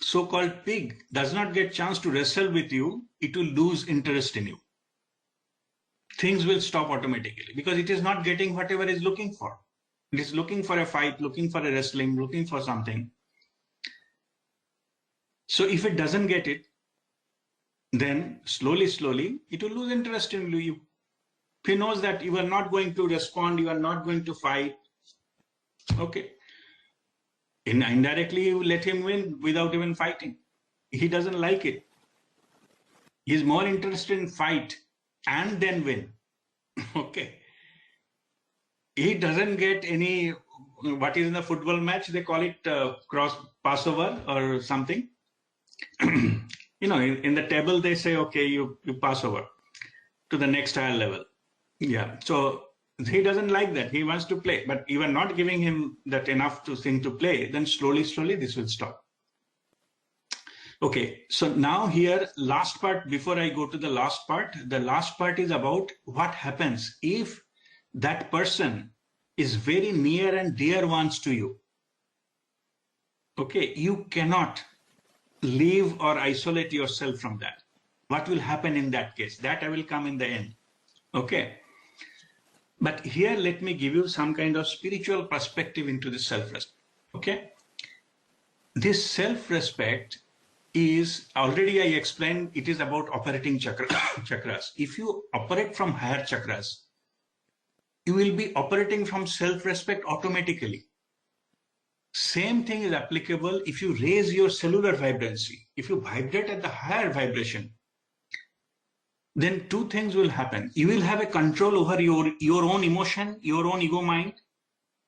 so-called pig does not get chance to wrestle with you, it will lose interest in you. Things will stop automatically because it is not getting whatever it is looking for. It is looking for a fight, looking for a wrestling, looking for something. So if it doesn't get it, then slowly, it will lose interest in you. If he knows that you are not going to respond, you are not going to fight, okay. Indirectly, you let him win without even fighting. He doesn't like it. He's more interested in fight and then win. Okay. He doesn't get any, what is in the football match, they call it cross passover or something. In the table, they say, okay, you pass over to the next higher level. Yeah. So he doesn't like that. He wants to play, but you are not giving him that enough thing to play. Then slowly, this will stop. Okay. So now here, last part, before I go to the last part is about what happens if that person is very near and dear ones to you. Okay. You cannot leave or isolate yourself from that. What will happen in that case? That I will come in the end. Okay. But here, let me give you some kind of spiritual perspective into the self-respect. Okay. This self-respect is, already I explained, it is about operating chakras. If you operate from higher chakras, you will be operating from self-respect automatically. Same thing is applicable if you raise your cellular vibrancy. If you vibrate at the higher vibration, then two things will happen. You will have a control over your own emotion, your own ego mind.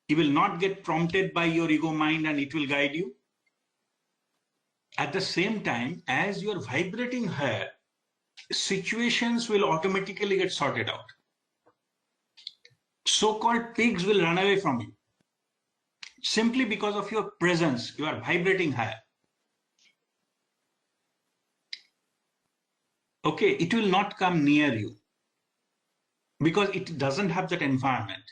You will not get prompted by your ego mind and it will guide you. At the same time, as you are vibrating higher, situations will automatically get sorted out. So-called pigs will run away from you. Simply because of your presence, you are vibrating higher. Okay, it will not come near you because it doesn't have that environment.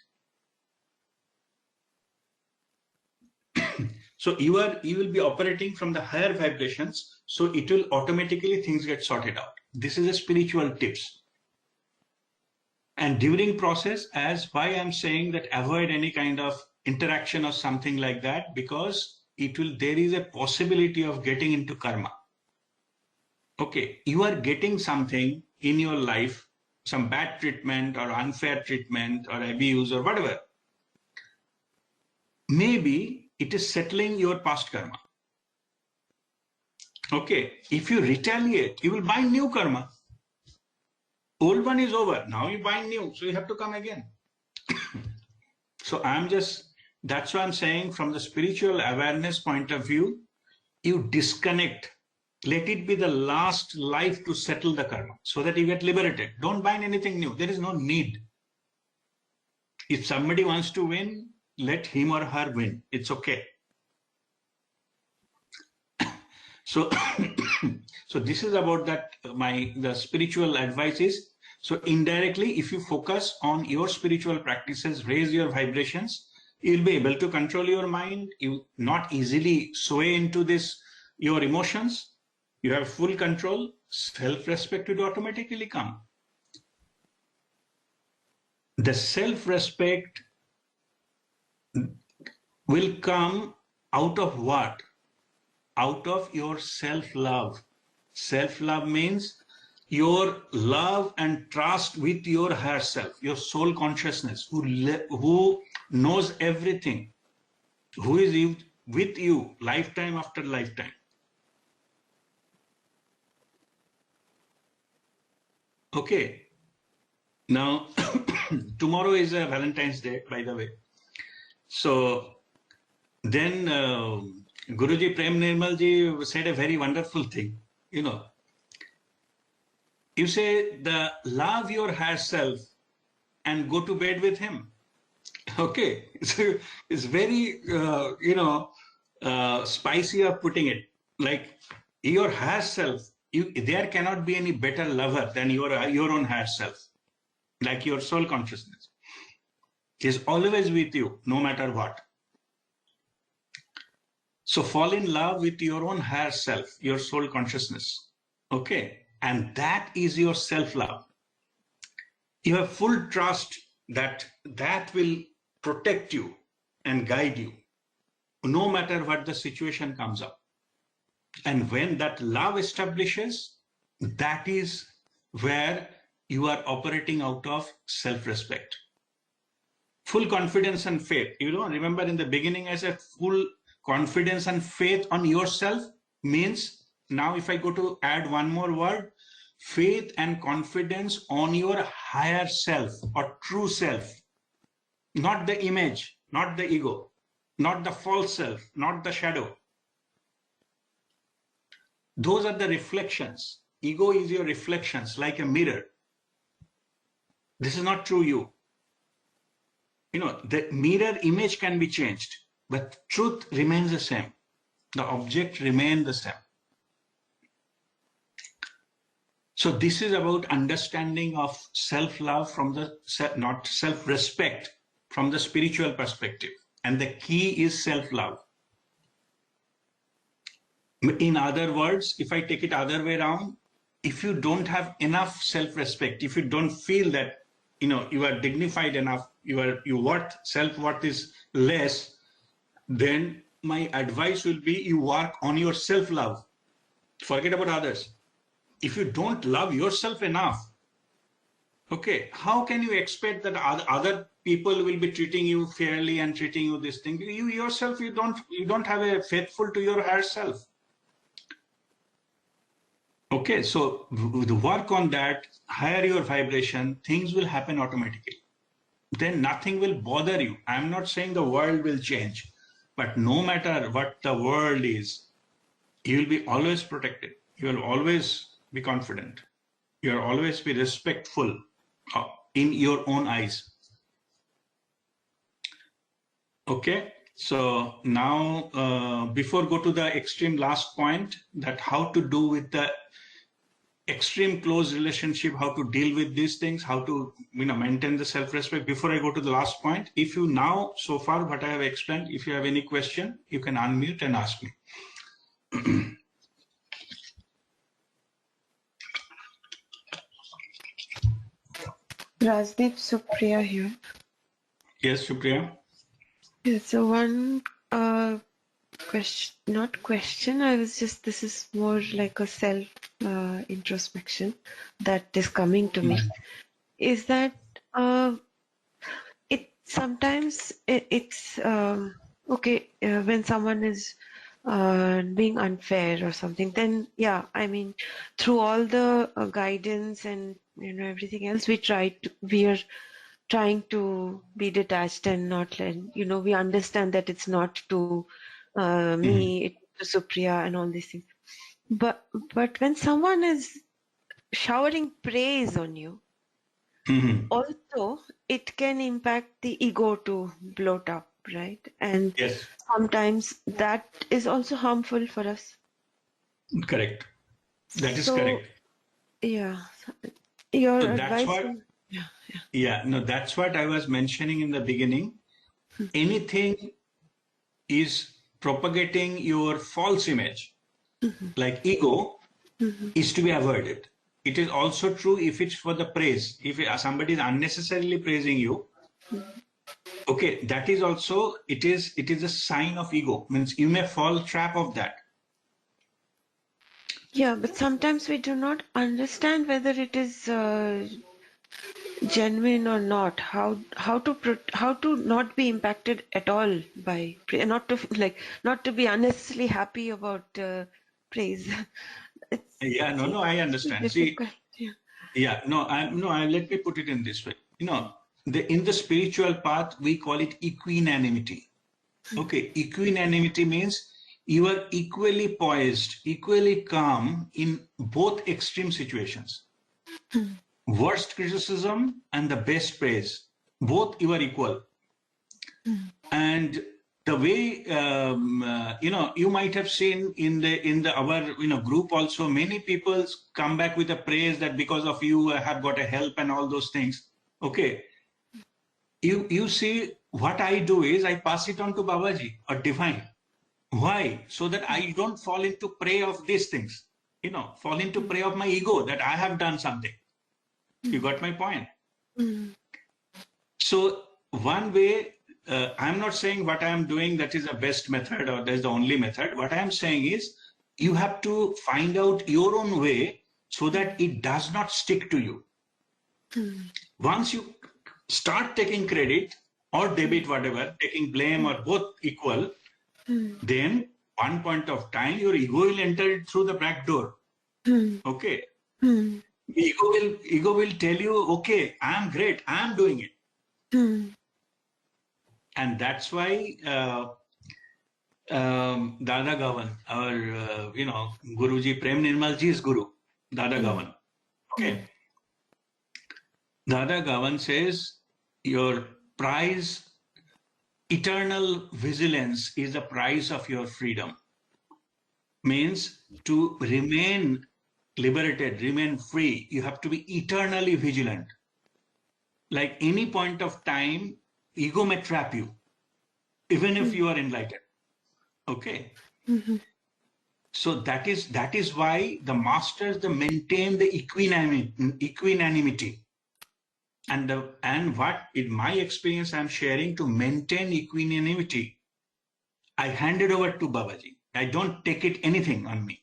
So you will be operating from the higher vibrations, so it will automatically things get sorted out. This is a spiritual tips. And during process, as why I'm saying that avoid any kind of interaction or something like that, because there is a possibility of getting into karma. Okay, you are getting something in your life, some bad treatment or unfair treatment or abuse or whatever. Maybe it is settling your past karma. Okay, if you retaliate, you will bind new karma. Old one is over. Now you bind new, so you have to come again. So that's why I'm saying from the spiritual awareness point of view, you disconnect. Let it be the last life to settle the karma so that you get liberated. Don't bind anything new. There is no need. If somebody wants to win, let him or her win. It's okay. So, so this is about that. The spiritual advice is, so indirectly, if you focus on your spiritual practices, raise your vibrations, you'll be able to control your mind. You not easily sway into your emotions. You have full control. Self-respect will automatically come. The self-respect will come out of what? Out of your self-love. Self-love means your love and trust with your higher self, your soul consciousness, who knows everything, who is with you lifetime after lifetime. Okay. Now, tomorrow is a Valentine's Day, by the way. So then Guruji Prem Nirmal ji said a very wonderful thing. You say love your higher self and go to bed with him. Okay, so it's very spicy of putting it. Like your higher self, there cannot be any better lover than your own higher self. Like your soul consciousness is always with you, no matter what. So fall in love with your own higher self, your soul consciousness. Okay, and that is your self-love. You have full trust that will protect you and guide you, no matter what the situation comes up. And when that love establishes, that is where you are operating out of self-respect. Full confidence and faith. Remember in the beginning I said full confidence and faith on yourself means, now if I go to add one more word, faith and confidence on your higher self or true self, not the image, not the ego, not the false self, not the shadow. Those are the reflections. Ego is your reflections, like a mirror. This is not true you. The mirror image can be changed, but truth remains the same. The object remains the same. So this is about understanding of self-love not self-respect, from the spiritual perspective. And the key is self-love. In other words, if I take it other way around, if you don't have enough self-respect, if you don't feel that you are dignified enough, your self-worth is less, then my advice will be you work on your self-love. Forget about others. If you don't love yourself enough, okay, how can you expect that other people will be treating you fairly and treating you this thing? You yourself, you don't have a faithful to your higher self. Okay, so the work on that, higher your vibration, things will happen automatically. Then nothing will bother you. I'm not saying the world will change, but no matter what the world is, you will be always protected. You will always be confident. You will always be respectful in your own eyes. Okay, so now before go to the extreme last point, that how to do with the extreme close relationship, how to deal with these things, how to maintain the self-respect. Before I go to the last point, if you now so far what I have explained, if you have any question, you can unmute and ask me. Rajdeep, Supriya here. Yes, Supriya. Yeah, so one question, not question, this is more like a self introspection that is coming to me is that it sometimes it's okay when someone is being unfair or something, then yeah, I mean, through all the guidance and everything else, we are trying to be detached and not let, we understand that it's not to Mhm. me, it's to Supriya and all these things. But when someone is showering praise on you, Mhm. also it can impact the ego to bloat up, right? And Yes, sometimes that is also harmful for us. correct. That is So correct. yeah, your So that's advice what, on, yeah, yeah. yeah, no, that's what I was mentioning in the beginning. Anything is propagating your false image, like ego, Mm-hmm. is to be avoided. It is also true if it's for the praise. If somebody is unnecessarily praising you, okay, that is also, it is a sign of ego. Means you may fall trap of that. Yeah, but sometimes we do not understand whether it is genuine or not. How to not be impacted at all by not to not to be unnecessarily happy about praise. Yeah, no, no, Seems I so understand. See, difficult. Yeah. yeah, no, let me put it in this way. In the spiritual path, we call it equanimity. Okay, equanimity means you are equally poised, equally calm in both extreme situations. Worst criticism and the best praise, both you are equal. And the way you might have seen in the our group also, many people come back with a praise that because of you I have got a help and all those things. Okay, you see, what I do is I pass it on to Babaji or divine. Why? So that I don't fall into prey of these things, fall into prey of my ego that I have done something. You got my point? Mm, So one way, I'm not saying what I am doing that is the best method or that's the only method. What I am saying is you have to find out your own way so that it does not stick to you. mm, Once you start taking credit or debit, whatever, taking blame or both equal, mm, then one point of time your ego will enter through the back door. mm, Okay. mm, Ego will tell you, okay, I'm great, I'm doing it. mm, And that's why Dada Gavan, our, Guruji, Prem Nirmal Ji's Guru, Dada mm, Gavan. mm, Okay. Dada Gavan says, your prize, eternal vigilance is the price of your freedom. Means to remain liberated, remain free, you have to be eternally vigilant. Like any point of time, ego may trap you, even if mm, you are enlightened. Okay. mhm, So that is why the masters, they maintain the equanimity. And what in my experience I'm sharing, to maintain equanimity, I hand it over to Babaji. I don't take it anything on me.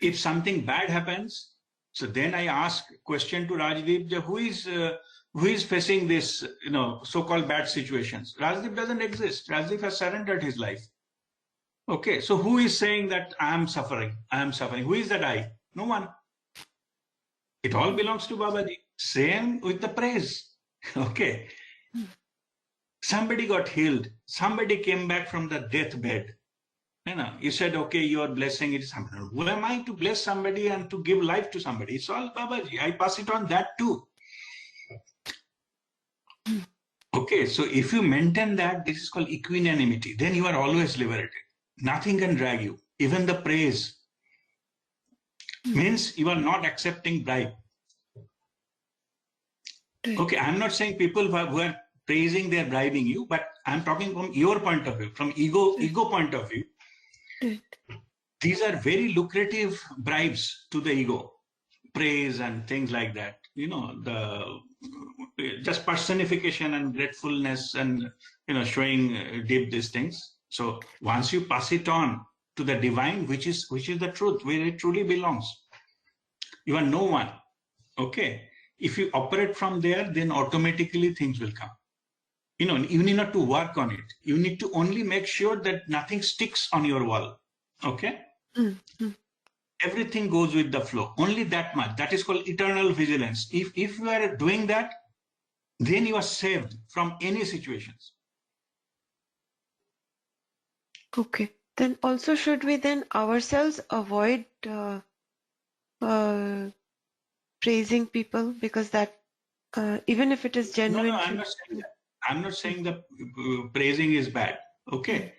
If something bad happens, so then I ask question to Rajdeep, who is facing this, so-called bad situations. Rajdeep doesn't exist. Rajdeep has surrendered his life. Okay, so who is saying that I am suffering? I am suffering. Who is that I? No one. It all belongs to Babaji. Same with the praise. Okay, somebody got healed. Somebody came back from the deathbed. You said, okay, your blessing is somebody. Who am I to bless somebody and to give life to somebody? It's all Babaji. I pass it on that too. Okay, so if you maintain that, this is called equanimity, then you are always liberated. Nothing can drag you. Even the praise mm. means you are not accepting bribe. Right, Okay, I'm not saying people who are praising, they're bribing you, but I'm talking from your point of view, from right, ego point of view. right. These are very lucrative bribes to the ego, praise and things like that. The just personification and gratefulness and showing deep these things. So once you pass it on to the divine, which is the truth, where it truly belongs. You are no one. Okay. If you operate from there, then automatically things will come. You know, you need not to work on it. You need to only make sure that nothing sticks on your wall. Okay. Everything goes with the flow. Only that much. That is called eternal vigilance. If you are doing that, then you are saved from any situations. Okay. Then also should we then ourselves avoid praising people, because that even if it is No, genuine. I'm not saying that. I'm not saying that praising is bad. Okay.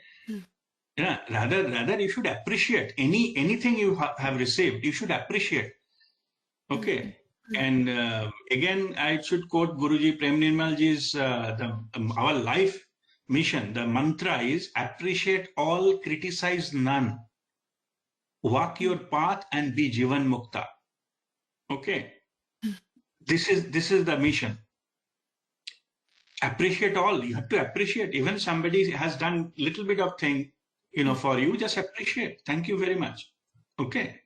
Yeah. Rather, you should appreciate anything you have received. You should appreciate. Okay. And again, I should quote Guruji Prem Nirmal Ji's our life mission. The mantra is appreciate all, criticize none. Walk your path and be Jivan Mukta. Okay. This is the mission. Appreciate all. You have to appreciate. Even somebody has done little bit of thing, for you, just appreciate. Thank you very much. Okay.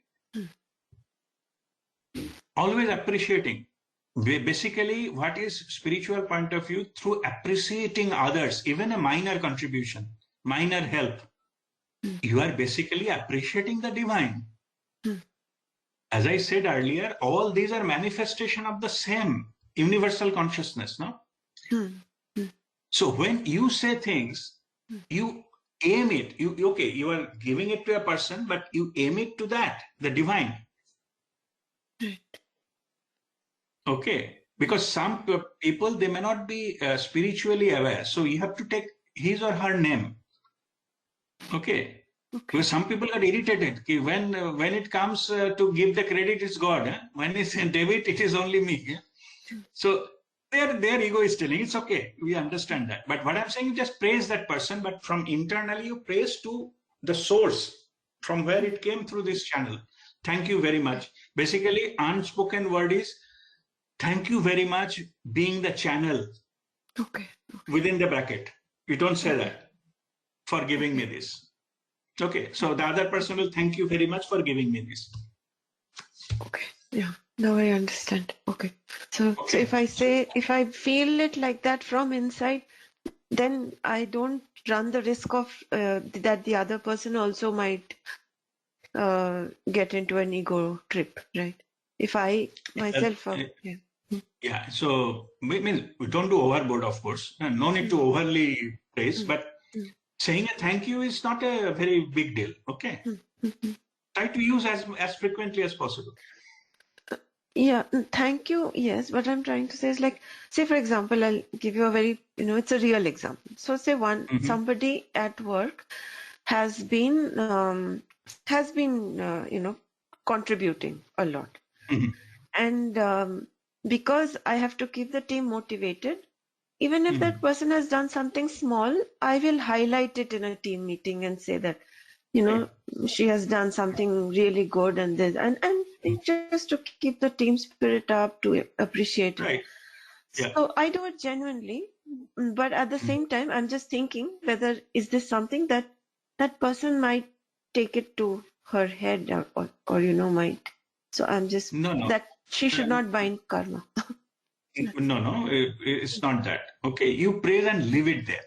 Always appreciating. Basically, what is spiritual point of view? Through appreciating others, even a minor contribution, minor help, you are basically appreciating the divine. As I said earlier, all these are manifestation of the same universal consciousness, no? So when you say things, you aim it. You are giving it to a person, but you aim it to that, the divine. Okay, because some people, they may not be spiritually aware, so you have to take his or her name. Okay, because some people are irritated. When it comes to give the credit, it's God. When it's debit, it is only me. So their ego is telling it's okay. We understand that. But what I'm saying, you just praise that person, but from internally you praise to the source from where it came through this channel. Thank you very much. Basically, unspoken word is thank you very much being the channel. Okay. Within the bracket. You don't say that for giving me this. Okay. So the other person will thank you very much for giving me this. Okay. Yeah. Now I understand. Okay. So if I feel it like that from inside, then I don't run the risk of that the other person also might get into an ego trip, right? If I myself, yeah. So we don't do overboard, of course. No need to overly praise, but saying a thank you is not a very big deal. Okay. Try to use as frequently as possible. Yeah, thank you. Yes, what I'm trying to say is like, say for example, I'll give you a very, it's a real example. So say somebody at work has been, contributing a lot. And because I have to keep the team motivated, even if that person has done something small, I will highlight it in a team meeting and say that, she has done something really good and this, and just to keep the team spirit up, to appreciate it. Right. Yeah. So I do it genuinely, but at the same time, I'm just thinking whether is this something that person might take it to her head or might. So I'm just that she should not bind karma. No, it's not that. Okay, you praise and leave it there.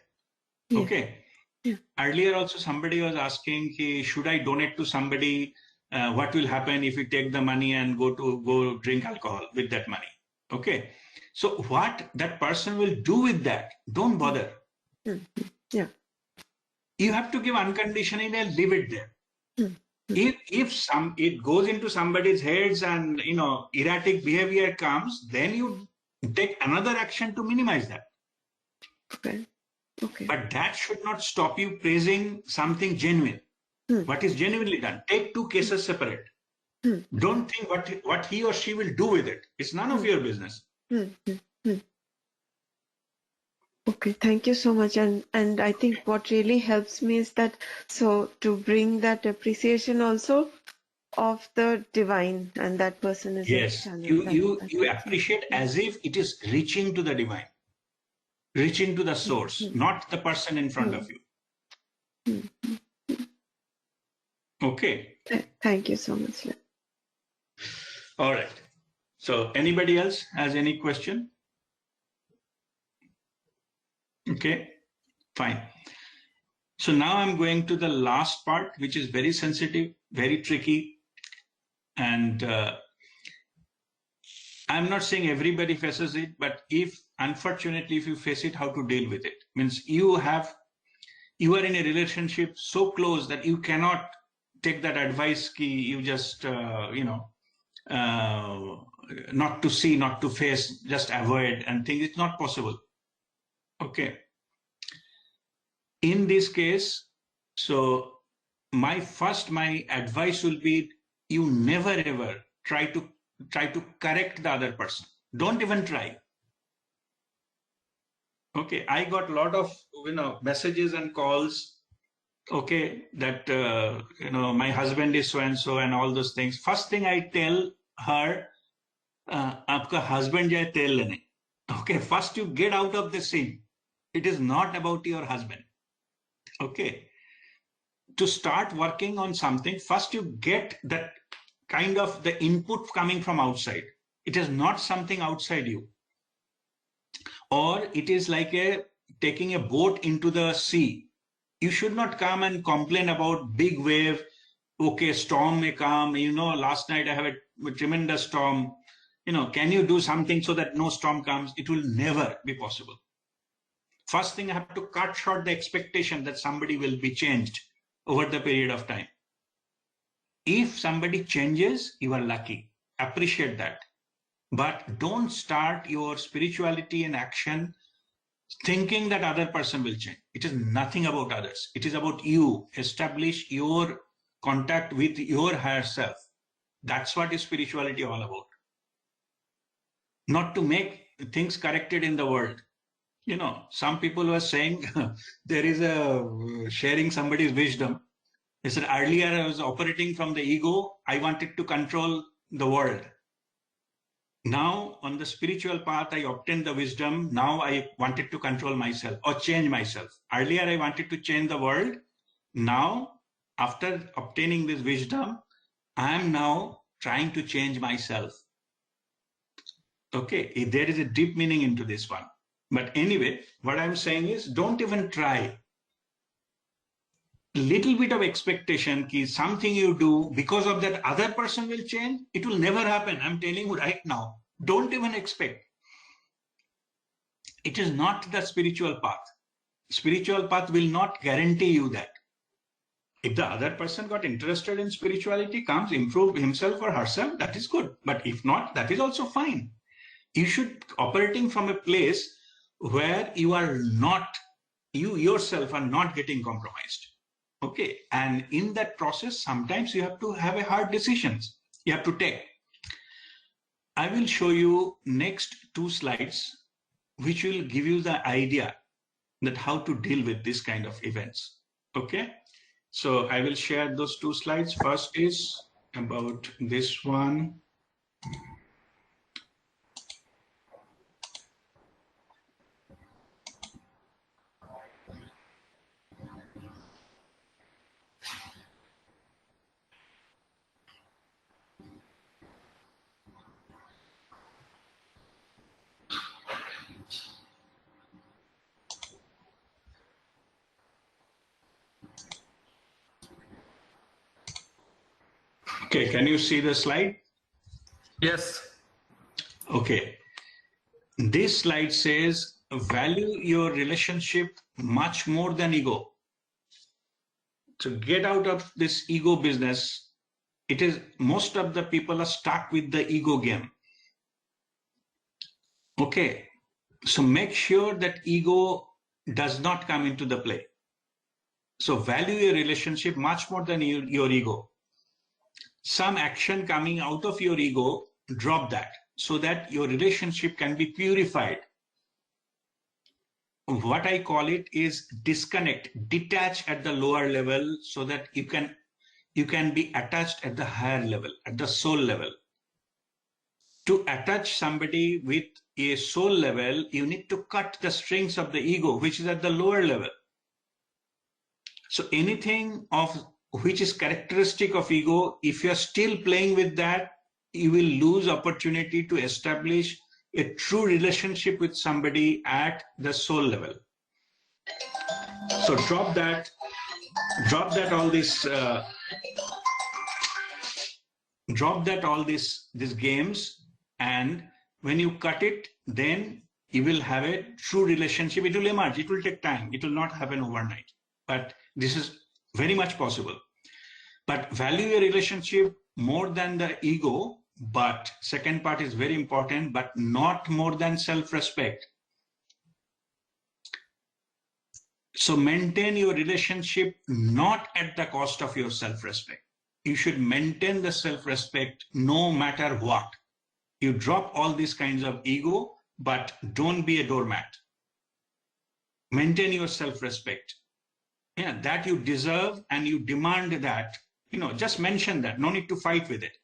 Okay. Yeah. Earlier also somebody was asking, should I donate to somebody? What will happen if you take the money and go drink alcohol with that money? Okay. So what that person will do with that, don't bother. Yeah. You have to give unconditionally and leave it there. If it goes into somebody's heads and erratic behavior comes, then you take another action to minimize that. Okay. But that should not stop you praising something genuine. What is genuinely done. Take two cases separate. Don't think what he or she will do with it. It's none of your business. Okay, thank you so much. And I think what really helps me is that, so to bring that appreciation also of the divine, and that person is a channel. You appreciate as if it is reaching to the divine, reaching to the source, not the person in front of you. Okay. Thank you so much. All right. So anybody else has any question? Okay, fine. So now I'm going to the last part, which is very sensitive, very tricky. And I'm not saying everybody faces it, but unfortunately, if you face it, how to deal with it. Means you are in a relationship so close that you cannot take that advice key, you just, not to see, not to face, just avoid and think it's not possible. Okay. In this case, so my advice will be, you never ever try to correct the other person. Don't even try. Okay, I got a lot of messages and calls. Okay, that my husband is so and so and all those things. First thing I tell her, आपका husband जाए तेल लेने. Okay, first you get out of the scene. It is not about your husband. Okay, to start working on something, first you get that kind of the input coming from outside. It is not something outside you. Or it is like taking a boat into the sea. You should not come and complain about big wave. Okay, storm may come. Last night I have a tremendous storm. Can you do something so that no storm comes? It will never be possible. First thing, I have to cut short the expectation that somebody will be changed over the period of time. If somebody changes, you are lucky. Appreciate that. But don't start your spirituality and action thinking that other person will change. It is nothing about others. It is about you. Establish your contact with your higher self. That's what is spirituality all about. Not to make things corrected in the world. Some people were saying there is a sharing somebody's wisdom. They said, earlier I was operating from the ego. I wanted to control the world. Now on the spiritual path, I obtained the wisdom. Now I wanted to control myself or change myself. Earlier I wanted to change the world. Now, after obtaining this wisdom, I am now trying to change myself. Okay, there is a deep meaning into this one. But anyway, what I'm saying is, don't even try. Little bit of expectation ki something you do because of that other person will change. It will never happen. I'm telling you right now. Don't even expect. It is not the spiritual path. Spiritual path will not guarantee you that. If the other person got interested in spirituality, comes, improve himself or herself, that is good. But if not, that is also fine. You should operating from a place where you yourself are not getting compromised. Okay, and in that process, sometimes you have to have a hard decisions you have to take. I will show you next 2 slides, which will give you the idea that how to deal with this kind of events. Okay, so I will share those 2 slides. First is about this one. Okay, can you see the slide? Yes. Okay. This slide says, value your relationship much more than ego. So get out of this ego business. It is, most of the people are stuck with the ego game. Okay. So make sure that ego does not come into the play. So value your relationship much more than your ego. Some action coming out of your ego, drop that so that your relationship can be purified. What I call it is disconnect, detach at the lower level so that you can be attached at the higher level, at the soul level. To attach somebody with a soul level, you need to cut the strings of the ego, which is at the lower level. So anything of which is characteristic of ego, if you're still playing with that, you will lose opportunity to establish a true relationship with somebody at the soul level. So drop that all this these games, and when you cut it, then you will have a true relationship. It will emerge. It will take time. It will not happen overnight, but this is very much possible. But value your relationship more than the ego. But second part is very important, but not more than self-respect. So maintain your relationship not at the cost of your self-respect. You should maintain the self-respect no matter what. You drop all these kinds of ego, but don't be a doormat. Maintain your self-respect. Yeah, that you deserve, and you demand that. Just mention that. No need to fight with it.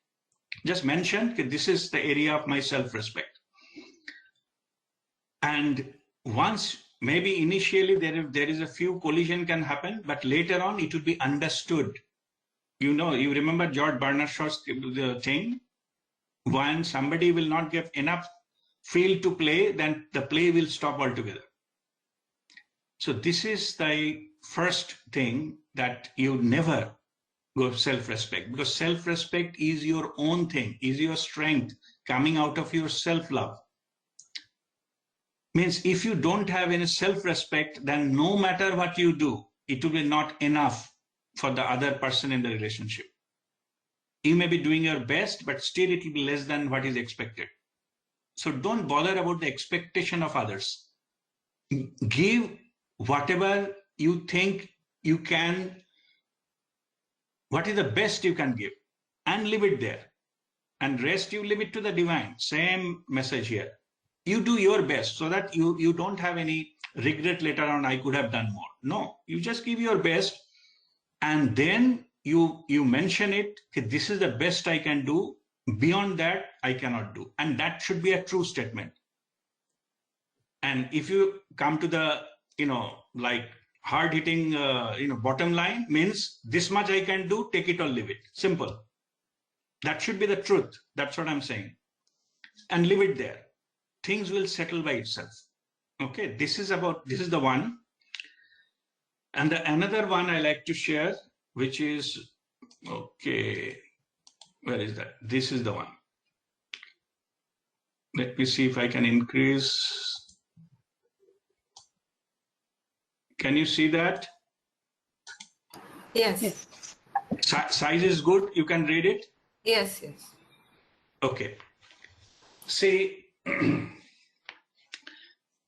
Just mention that this is the area of my self-respect. And once, maybe initially there is a few collision can happen, but later on it will be understood. You remember George Bernard Shaw's thing? When somebody will not give enough field to play, then the play will stop altogether. So this is the first thing, that you never go self-respect, because self-respect is your own thing, is your strength coming out of your self-love. Means if you don't have any self-respect, then no matter what you do, it will be not enough for the other person in the relationship. You may be doing your best, but still it will be less than what is expected. So don't bother about the expectation of others. Give whatever you think you can, what is the best you can give, and leave it there. And rest you leave it to the divine. Same message here. You do your best so that you don't have any regret later on, I could have done more. No, you just give your best, and then you mention it, this is the best I can do. Beyond that, I cannot do. And that should be a true statement. And if you come to the, like hard-hitting, bottom line, means this much I can do, take it or leave it. Simple. That should be the truth. That's what I'm saying. And leave it there. Things will settle by itself. Okay, this is the one. And the another one I like to share, which is, okay, where is that? This is the one. Let me see if I can increase. Can you see that? Yes. Size is good. You can read it? Yes. Okay. See,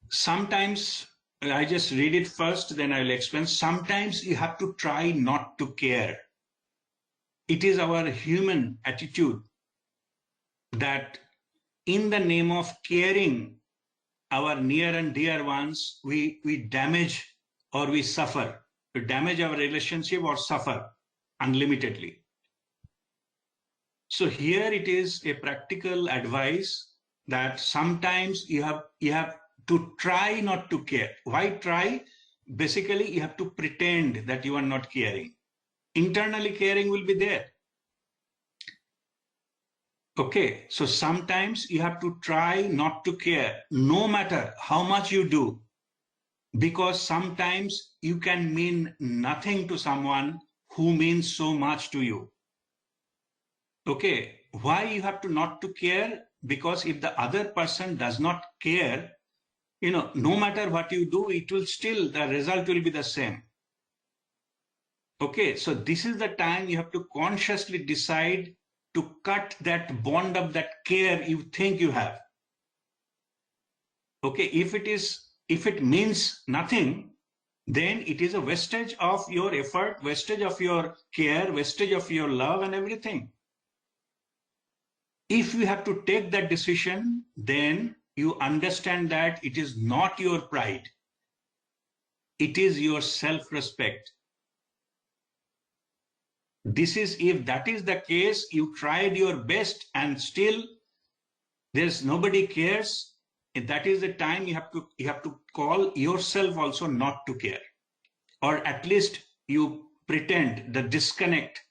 sometimes I just read it first, then I'll explain. Sometimes you have to try not to care. It is our human attitude that in the name of caring our near and dear ones, we damage or we suffer. We damage our relationship or suffer unlimitedly. So here it is a practical advice that sometimes you have to try not to care. Why try? Basically, you have to pretend that you are not caring. Internally, caring will be there. Okay, so sometimes you have to try not to care, no matter how much you do, because sometimes you can mean nothing to someone who means so much to you. Okay, why you have to not to care? Because if the other person does not care, no matter what you do, it will still, the result will be the same. Okay, so this is the time you have to consciously decide to cut that bond of that care you think you have. Okay, if it means nothing, then it is a wastage of your effort, wastage of your care, wastage of your love and everything. If you have to take that decision, then you understand that it is not your pride. It is your self-respect. If that is the case, you tried your best and still there's nobody cares, that is the time you have to call yourself also not to care. Or at least you pretend the disconnect,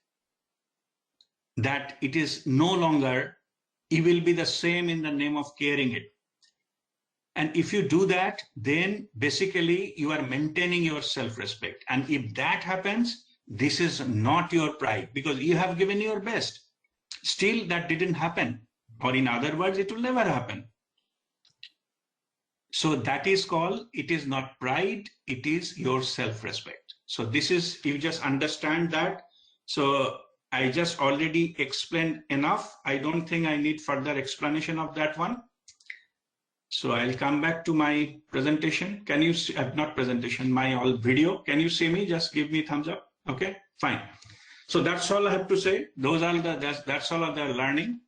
that it is no longer it will be the same in the name of caring it. And if you do that, then basically you are maintaining your self-respect. And if that happens, this is not your pride, because you have given your best. Still, that didn't happen. Or in other words, it will never happen. So that is called, it is not pride, it is your self-respect. So this is, you just understand that. So I just already explained enough. I don't think I need further explanation of that one. So I'll come back to my presentation. Can you see, not presentation, my all video. Can you see me? Just give me thumbs up. Okay, fine. So that's all I have to say. Those are that's all of the learning.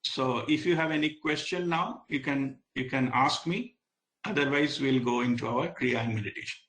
So if you have any question now, you can ask me. Otherwise, we'll go into our Kriya and meditation.